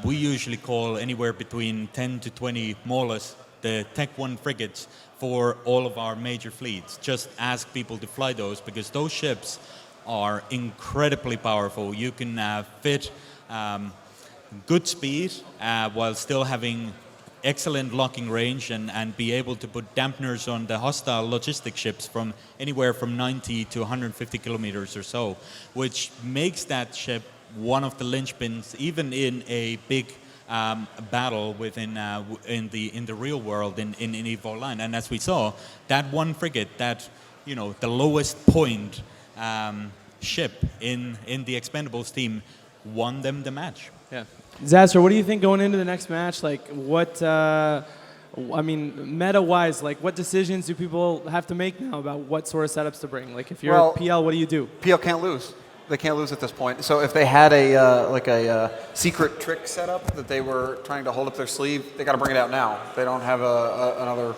We usually call anywhere between 10 to 20 Maulus, the Tech 1 frigates, for all of our major fleets. Just ask people to fly those, because those ships are incredibly powerful. You can fit good speed while still having excellent locking range and be able to put dampeners on the hostile logistic ships from anywhere from 90 to 150 kilometers or so, which makes that ship one of the linchpins even in a big battle within in the real world in EVE Online. And as we saw, that one frigate, that the lowest point ship in the Expendables team, won them the match. Yeah. Zaster, what do you think going into the next match? Like, what, meta-wise, like, what decisions do people have to make now about what sort of setups to bring? Like, if you're PL, what do you do? PL can't lose. They can't lose at this point. So if they had a secret trick setup that they were trying to hold up their sleeve, they got to bring it out now. They don't have another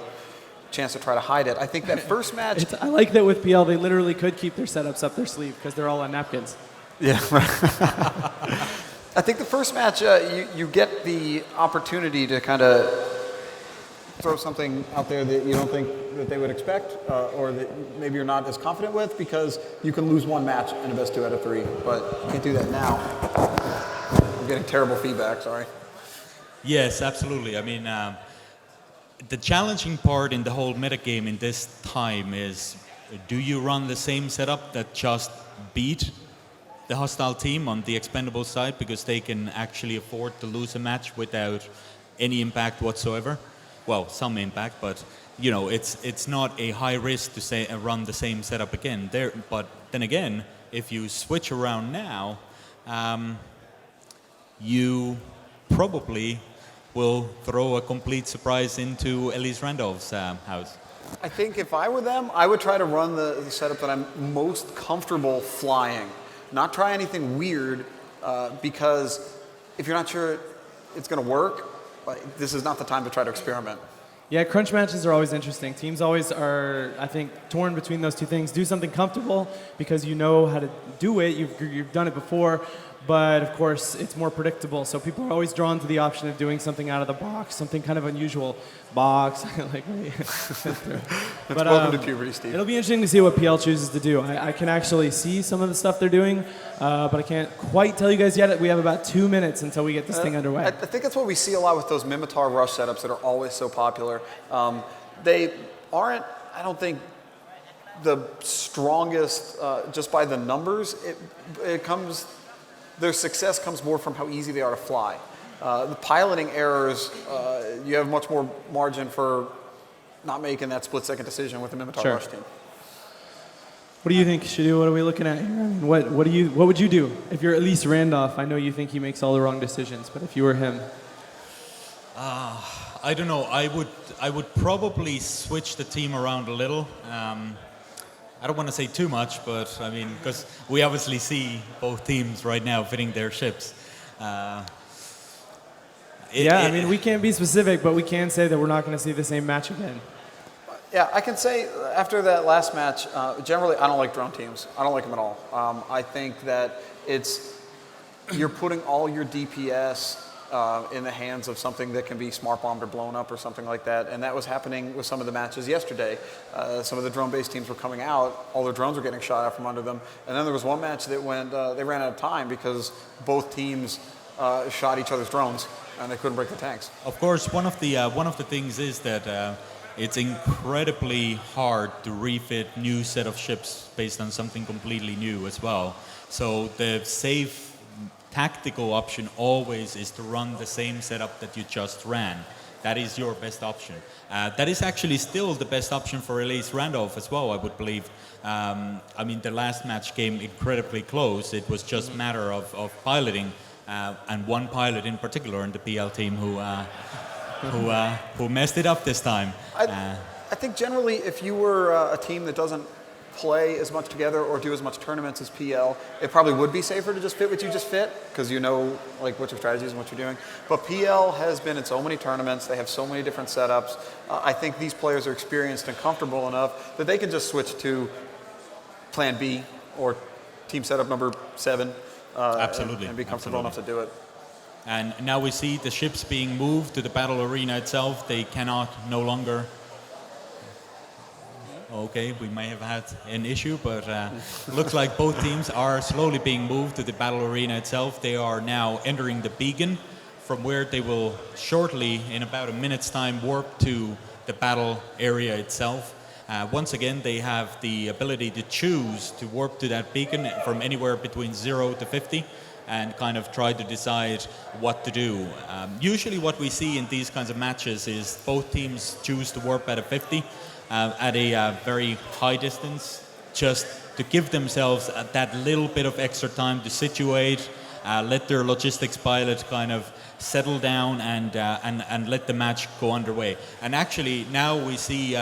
chance to try to hide it. I think that first match... I like that with PL, they literally could keep their setups up their sleeve because they're all on napkins. Yeah. I think the first match, you get the opportunity to kind of throw something out there that you don't think that they would expect, or that maybe you're not as confident with, because you can lose one match in a best 2 out of 3, but you can't do that now. I'm getting terrible feedback, sorry. Yes, absolutely. I mean, the challenging part in the whole metagame in this time is, do you run the same setup that just beat the hostile team on the Expendable side, because they can actually afford to lose a match without any impact whatsoever? Well, some impact, but it's not a high risk to run the same setup again. But then again, if you switch around now, you probably will throw a complete surprise into Elise Randolph's house. I think if I were them, I would try to run the setup that I'm most comfortable flying. Not try anything weird, because if you're not sure it's going to work, this is not the time to try to experiment. Yeah, crunch matches are always interesting. Teams always are, I think, torn between those two things. Do something comfortable because you know how to do it. You've done it before. But of course, it's more predictable. So people are always drawn to the option of doing something out of the box, something kind of unusual. Box, But welcome to puberty, Steve. It'll be interesting to see what PL chooses to do. I can actually see some of the stuff they're doing, but I can't quite tell you guys yet. We have about 2 minutes until we get this thing underway. I think that's what we see a lot with those Mimitar Rush setups that are always so popular. They aren't, I don't think, the strongest just by the numbers. Their success comes more from how easy they are to fly. The piloting errors, you have much more margin for not making that split-second decision with the Mimitar Rush team. What do you think, Shadu? What are we looking at here? I mean, what would you do if you're Elise Randolph? I know you think he makes all the wrong decisions, but if you were him, I don't know. I would probably switch the team around a little. I don't want to say too much, but I mean, because we obviously see both teams right now fitting their ships. I mean, we can't be specific, but we can say that we're not going to see the same match again. Yeah, I can say after that last match, generally I don't like drone teams. I don't like them at all. I think that you're putting all your DPS in the hands of something that can be smart bombed or blown up or something like that. And that was happening with some of the matches yesterday. Some of the drone-based teams were coming out, all their drones were getting shot out from under them. And then there was one match that they ran out of time because both teams shot each other's drones and they couldn't break the tanks. Of course, one of the things is that it's incredibly hard to refit new set of ships based on something completely new as well. So the safe tactical option always is to run the same setup that you just ran. That is your best option. That is actually still the best option for Elise Randolph as well, I would believe. I mean, the last match came incredibly close. It was just a matter of piloting, and one pilot in particular in the PL team who messed it up this time. I think generally if you were a team that doesn't play as much together or do as much tournaments as PL, it probably would be safer to just fit what you just fit because you know like what your strategies and what you're doing. But PL has been in so many tournaments, they have so many different setups. I think these players are experienced and comfortable enough that they can just switch to plan B or team setup number 7 Absolutely. and be comfortable enough to do it. And now we see the ships being moved to the battle arena itself. They cannot no longer... Okay, we may have had an issue, but looks like both teams are slowly being moved to the battle arena itself. They are now entering the beacon, from where they will shortly, in about a minute's time, warp to the battle area itself. Once again, they have the ability to choose to warp to that beacon from anywhere between 0 to 50 and kind of try to decide what to do. Usually what we see in these kinds of matches is both teams choose to warp at a 50 at a very high distance, just to give themselves that little bit of extra time to situate, let their logistics pilot kind of settle down and let the match go underway. And actually now we see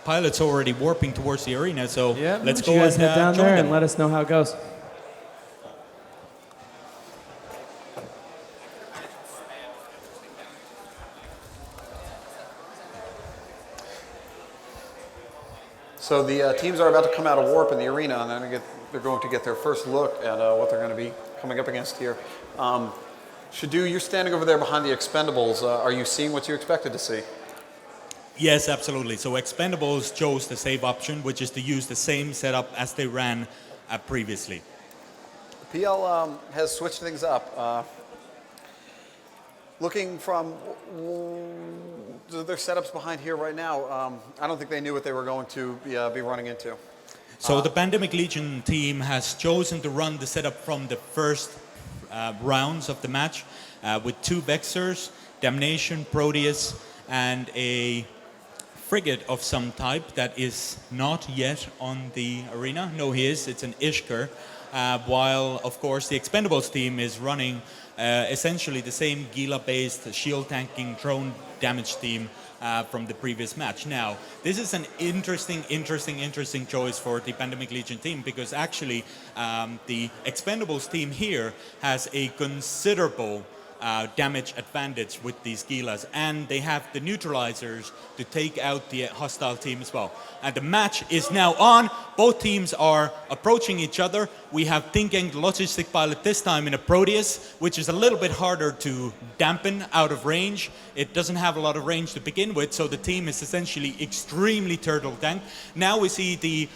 pilots already warping towards the arena, so let's go you guys and head down join there them. and let us know how it goes. So the teams are about to come out of warp in the arena, and they're going to get their first look at what they're going to be coming up against here. Shadu, you're standing over there behind the Expendables. Are you seeing what you expected to see? Yes, absolutely. So Expendables chose the save option, which is to use the same setup as they ran previously. PL has switched things up. Looking from their setups behind here right now, I don't think they knew what they were going to be running into. So the Pandemic Legion team has chosen to run the setup from the first rounds of the match with 2 Vexers, Damnation, Proteus, and a frigate of some type that is not yet on the arena. No, he is. It's an Ishkar. While, of course, the Expendables team is running essentially the same Gila-based shield-tanking drone damage team from the previous match. Now, this is an interesting choice for the Pandemic Legion team because actually the Expendables team here has a considerable damage advantage with these Gilas, and they have the neutralizers to take out the hostile team as well. And the match is now on. Both teams are approaching each other. We have Tinkeng, the logistic pilot, this time in a Proteus, which is a little bit harder to dampen out of range. It doesn't have a lot of range to begin with, so the team is essentially extremely turtle tanked. Now we see the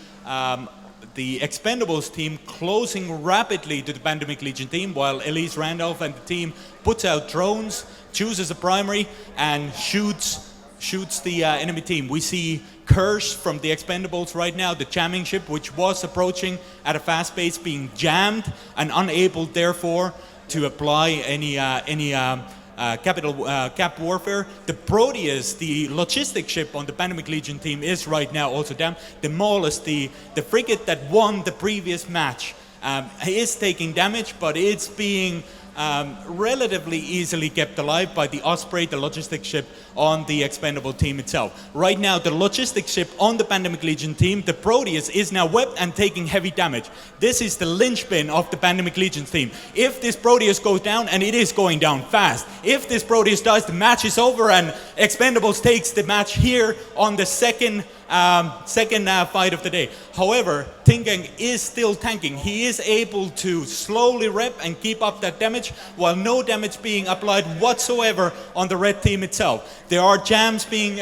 Expendables team closing rapidly to the Pandemic Legion team, while Elise Randolph and the team puts out drones, chooses a primary, and shoots the enemy team. We see Curse from the Expendables right now, the jamming ship, which was approaching at a fast pace, being jammed and unable, therefore, to apply any cap warfare. The Proteus, the logistic ship on the Pandemic Legion team, is right now also down. The Maulus, the frigate that won the previous match, is taking damage, but it's being relatively easily kept alive by the Osprey, the logistics ship on the expendable team itself. Right now, the logistics ship on the Pandemic Legion team, the Proteus, is now webbed and taking heavy damage. This is the linchpin of the Pandemic Legion team. If this Proteus goes down, and it is going down fast, if this Proteus dies, the match is over, and Expendables takes the match here on the second fight of the day. However, Tingang is still tanking. He is able to slowly rep and keep up that damage while no damage being applied whatsoever on the red team itself. There are jams being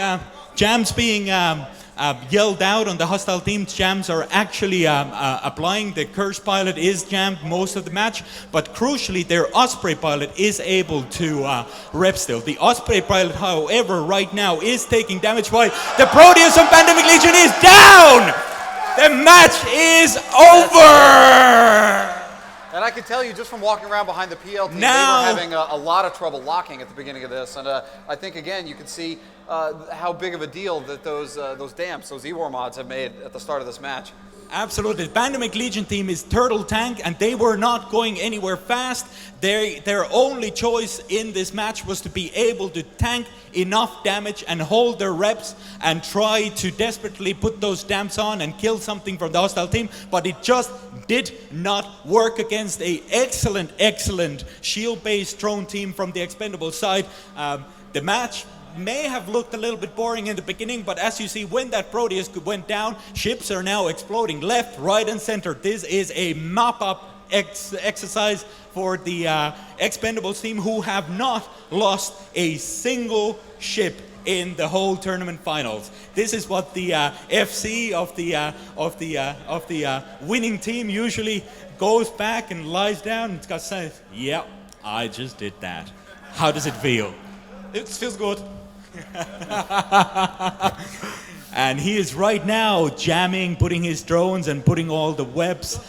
yelled out on the hostile team. Jams are actually applying. The Curse pilot is jammed most of the match, but crucially their Osprey pilot is able to rep still. The Osprey pilot, however, right now is taking damage while the Proteus on Pandemic Legion is down! The match is over! And I can tell you just from walking around behind the PL team, they were having a lot of trouble locking at the beginning of this. And I think, again, you can see how big of a deal that those damps, those E-War mods have made at the start of this match. Absolutely. The Pandemic Legion team is turtle tank, and they were not going anywhere fast. Their only choice in this match was to be able to tank enough damage and hold their reps and try to desperately put those damps on and kill something from the hostile team, but it just did not work against a excellent shield-based drone team from the Expendable side. The match may have looked a little bit boring in the beginning, but as you see, when that Proteus went down, ships are now exploding left, right, and center. This is a mop-up exercise for the Expendables team, who have not lost a single ship in the whole tournament finals. This is what the FC of the winning team usually goes back and lies down and says, "Yeah, I just did that. How does it feel?" It feels good. And he is right now jamming, putting his drones and putting all the webs.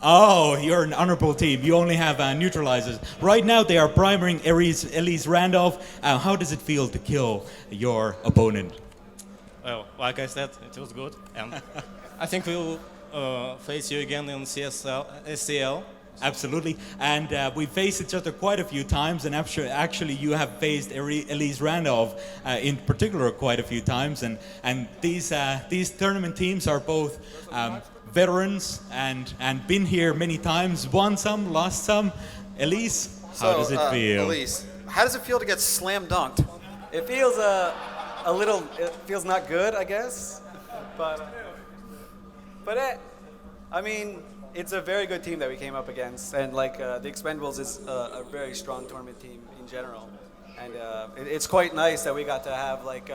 Oh, you're an honorable team. You only have neutralizers. Right now they are primering Elise Randolph. How does it feel to kill your opponent? Well, like I said, it was good. And I think we'll face you again in SCL. Absolutely, and we faced each other quite a few times, and actually you have faced Elise Randolph in particular quite a few times, and these tournament teams are both veterans and been here many times, won some, lost some. Elise, how does it feel? Elise, how does it feel to get slam dunked? It feels it feels not good, I guess, but I mean, it's a very good team that we came up against, and like the Expendables is a very strong tournament team in general, and it's quite nice that we got to have like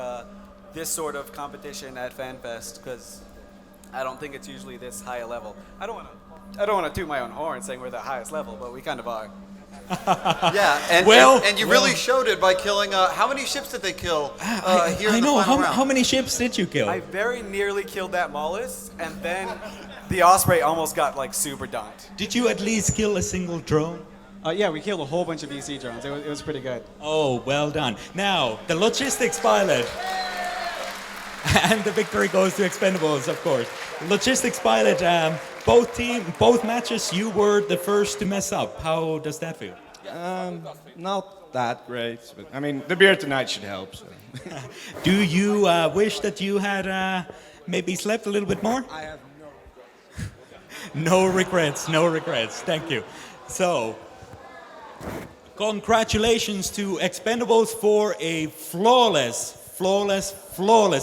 this sort of competition at FanFest, because I don't think it's usually this high a level. I don't want to toot my own horn saying we're the highest level, but we kind of are. Yeah, and you really showed it by killing. How many ships did they kill here in the final round? How many ships did you kill? I very nearly killed that Mollis, and then the Osprey almost got like super dunked. Did you at least kill a single drone? Yeah, we killed a whole bunch of VC drones. It was pretty good. Oh, well done. Now, the logistics pilot. And the victory goes to Expendables, of course. Logistics pilot, both matches, you were the first to mess up. How does that feel? Not that great, but I mean, the beer tonight should help. So. Do you wish that you had maybe slept a little bit more? I have no regrets. No regrets. Thank you. So, congratulations to Expendables for a flawless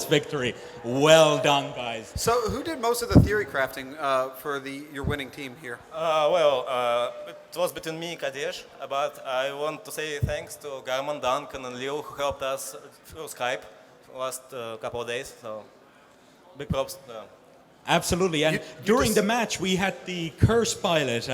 victory. Well done, guys. So, who did most of the theory crafting for your winning team here? It was between me and Kadesh, but I want to say thanks to Garman, Duncan, and Leo, who helped us through Skype last couple of days. So, big props to them. Absolutely, and during the match we had the Curse pilot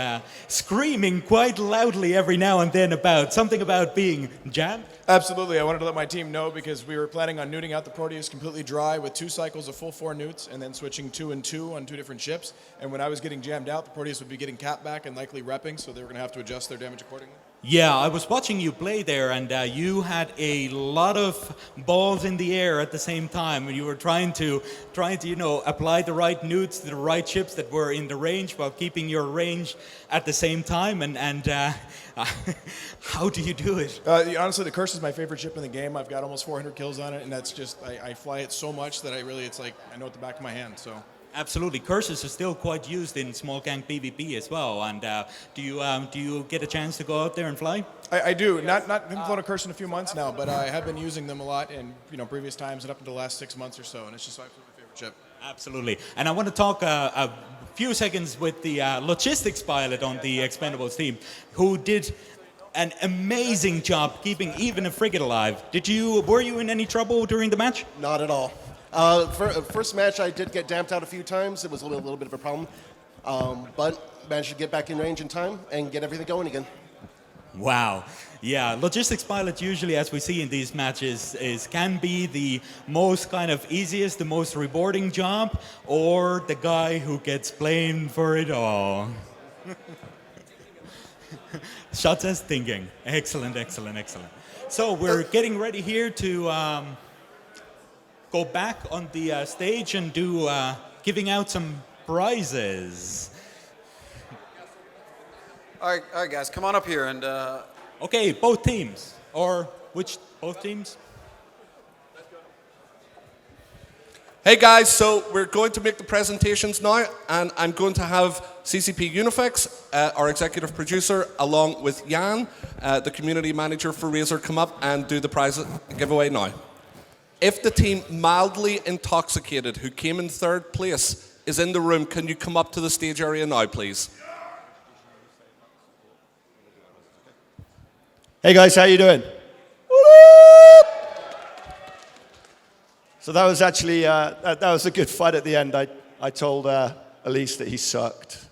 screaming quite loudly every now and then about something about being jammed. Absolutely, I wanted to let my team know because we were planning on neuting out the Proteus completely dry with 2 cycles of full 4 newts and then switching 2 and 2 on 2 different ships. And when I was getting jammed out, the Proteus would be getting capped back and likely repping, so they were going to have to adjust their damage accordingly. Yeah, I was watching you play there, and you had a lot of balls in the air at the same time. And you were trying to, apply the right newts to the right chips that were in the range while keeping your range at the same time. And how do you do it? Honestly, the Curse is my favorite chip in the game. I've got almost 400 kills on it, and that's just I fly it so much that it's like I know at the back of my hand. So. Absolutely, curses are still quite used in small gang PvP as well. And do you get a chance to go out there and fly? I do. Haven't flown a curse in a few months now, but I have been using them a lot in previous times and up until the last 6 months or so, and it's just my favorite chip. Absolutely. And I want to talk a few seconds with the logistics pilot on the Expendables team, who did an amazing job keeping even a frigate alive. Were you in any trouble during the match? Not at all. First match, I did get damped out a few times. It was a little bit of a problem, but managed to get back in range in time and get everything going again. Wow. Yeah, logistics pilot usually, as we see in these matches, can be the most kind of easiest, the most rewarding job, or the guy who gets blamed for it all. Shot says thinking. Excellent, excellent, excellent. So we're getting ready here to go back on the stage and do giving out some prizes. All right, guys, come on up here and. Okay, both teams, or which both teams? Hey guys, so we're going to make the presentations now, and I'm going to have CCP Unifex, our executive producer, along with Jan, the community manager for Razer, come up and do the prize giveaway now. If the team mildly intoxicated who came in third place is in the room, can you come up to the stage area now, please? Hey guys, how you doing? So that was actually, that was a good fight at the end. I told Elise that he sucked.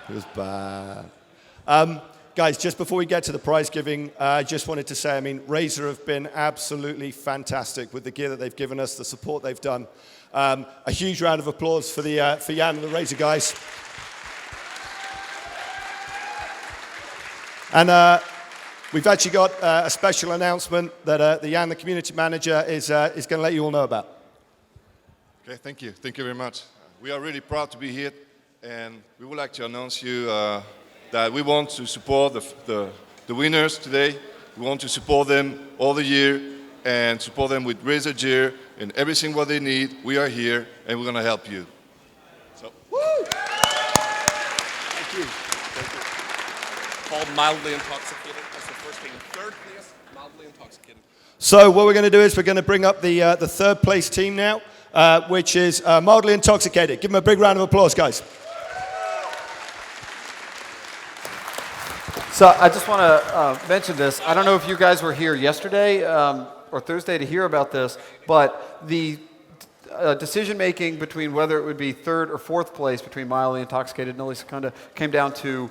It was bad. Guys, just before we get to the prize giving, I just wanted to say, Razer have been absolutely fantastic with the gear that they've given us, the support they've done. A huge round of applause for Jan and the Razer guys. And we've actually got a special announcement that Jan, the community manager, is going to let you all know about. Okay, thank you. Thank you very much. We are really proud to be here, and we would like to announce you that we want to support the winners today. We want to support them all the year and support them with Razer gear and everything what they need. We are here, and we're going to help you. So, woo! Thank you. Called mildly intoxicated. That's the first thing. Third place, mildly intoxicated. So what we're going to do is we're going to bring up the third place team now, which is mildly intoxicated. Give them a big round of applause, guys. So I just want to mention this. I don't know if you guys were here yesterday or Thursday to hear about this, but the decision-making between whether it would be third or fourth place between mildly intoxicated and Noli Secunda came down to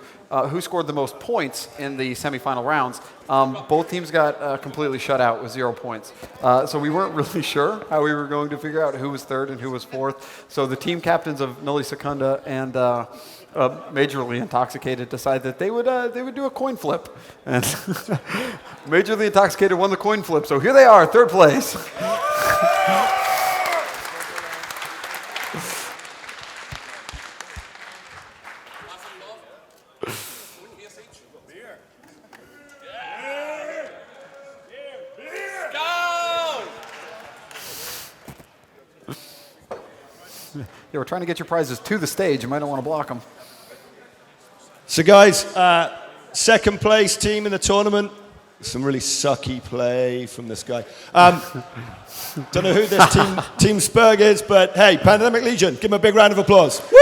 who scored the most points in the semifinal rounds. Both teams got completely shut out with 0 points. So we weren't really sure how we were going to figure out who was third and who was fourth. So the team captains of Noli Secunda and Majorly Intoxicated decided that they would do a coin flip. And Majorly Intoxicated won the coin flip. So here they are, third place. Yeah, we're trying to get your prizes to the stage. You might not want to block them. So guys, second place team in the tournament. Some really sucky play from this guy. Don't know who this Team Spurg is, but hey, Pandemic Legion, give him a big round of applause. Woo!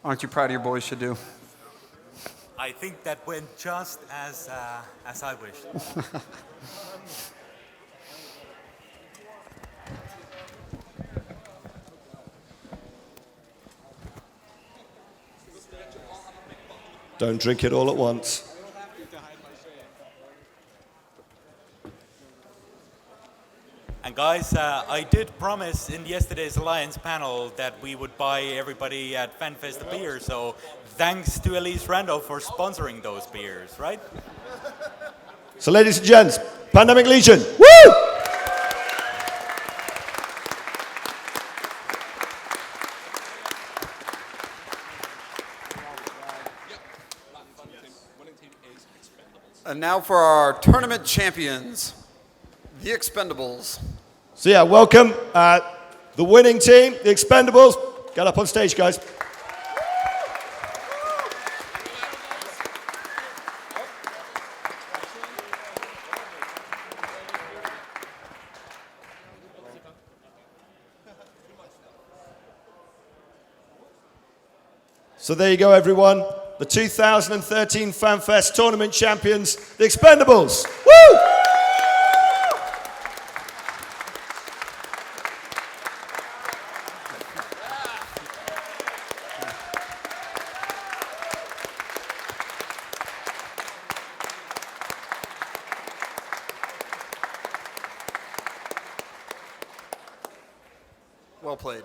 Aren't you proud of your boys, should do? I think that went just as I wished. Don't drink it all at once. And guys, I did promise in yesterday's Alliance panel that we would buy everybody at Fanfest a beer, so thanks to Elise Randolph for sponsoring those beers, right? So ladies and gents, Pandemic Legion, woo! And now for our tournament champions, the Expendables. So yeah, welcome the winning team, the Expendables. Get up on stage, guys. So there you go, everyone. The 2013 Fanfest Tournament champions, the Expendables. Woo! Well played.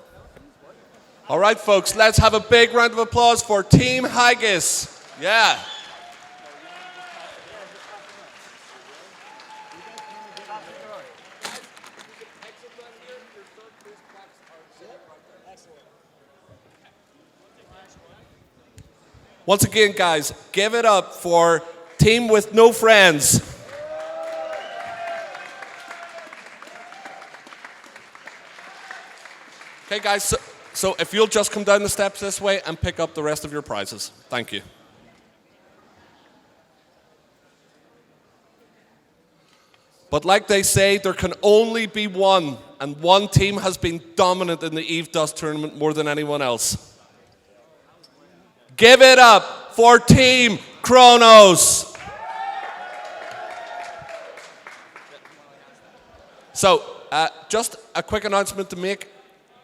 All right, folks, let's have a big round of applause for Team Haggis. Yeah. Once again, guys, give it up for Team with No Friends. Okay, guys, so if you'll just come down the steps this way and pick up the rest of your prizes. Thank you. But like they say, there can only be one, and one team has been dominant in the Eve Dust tournament more than anyone else. Give it up for Team Kronos. So, just a quick announcement to make.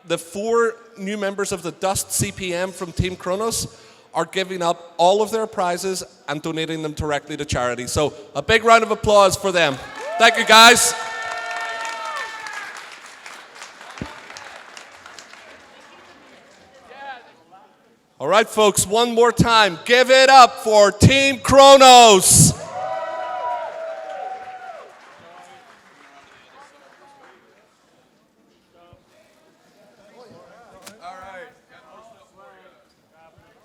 The 4 new members of the Dust CPM from Team Kronos are giving up all of their prizes and donating them directly to charity. So a big round of applause for them. Thank you, guys. All right, folks, one more time. Give it up for Team Kronos.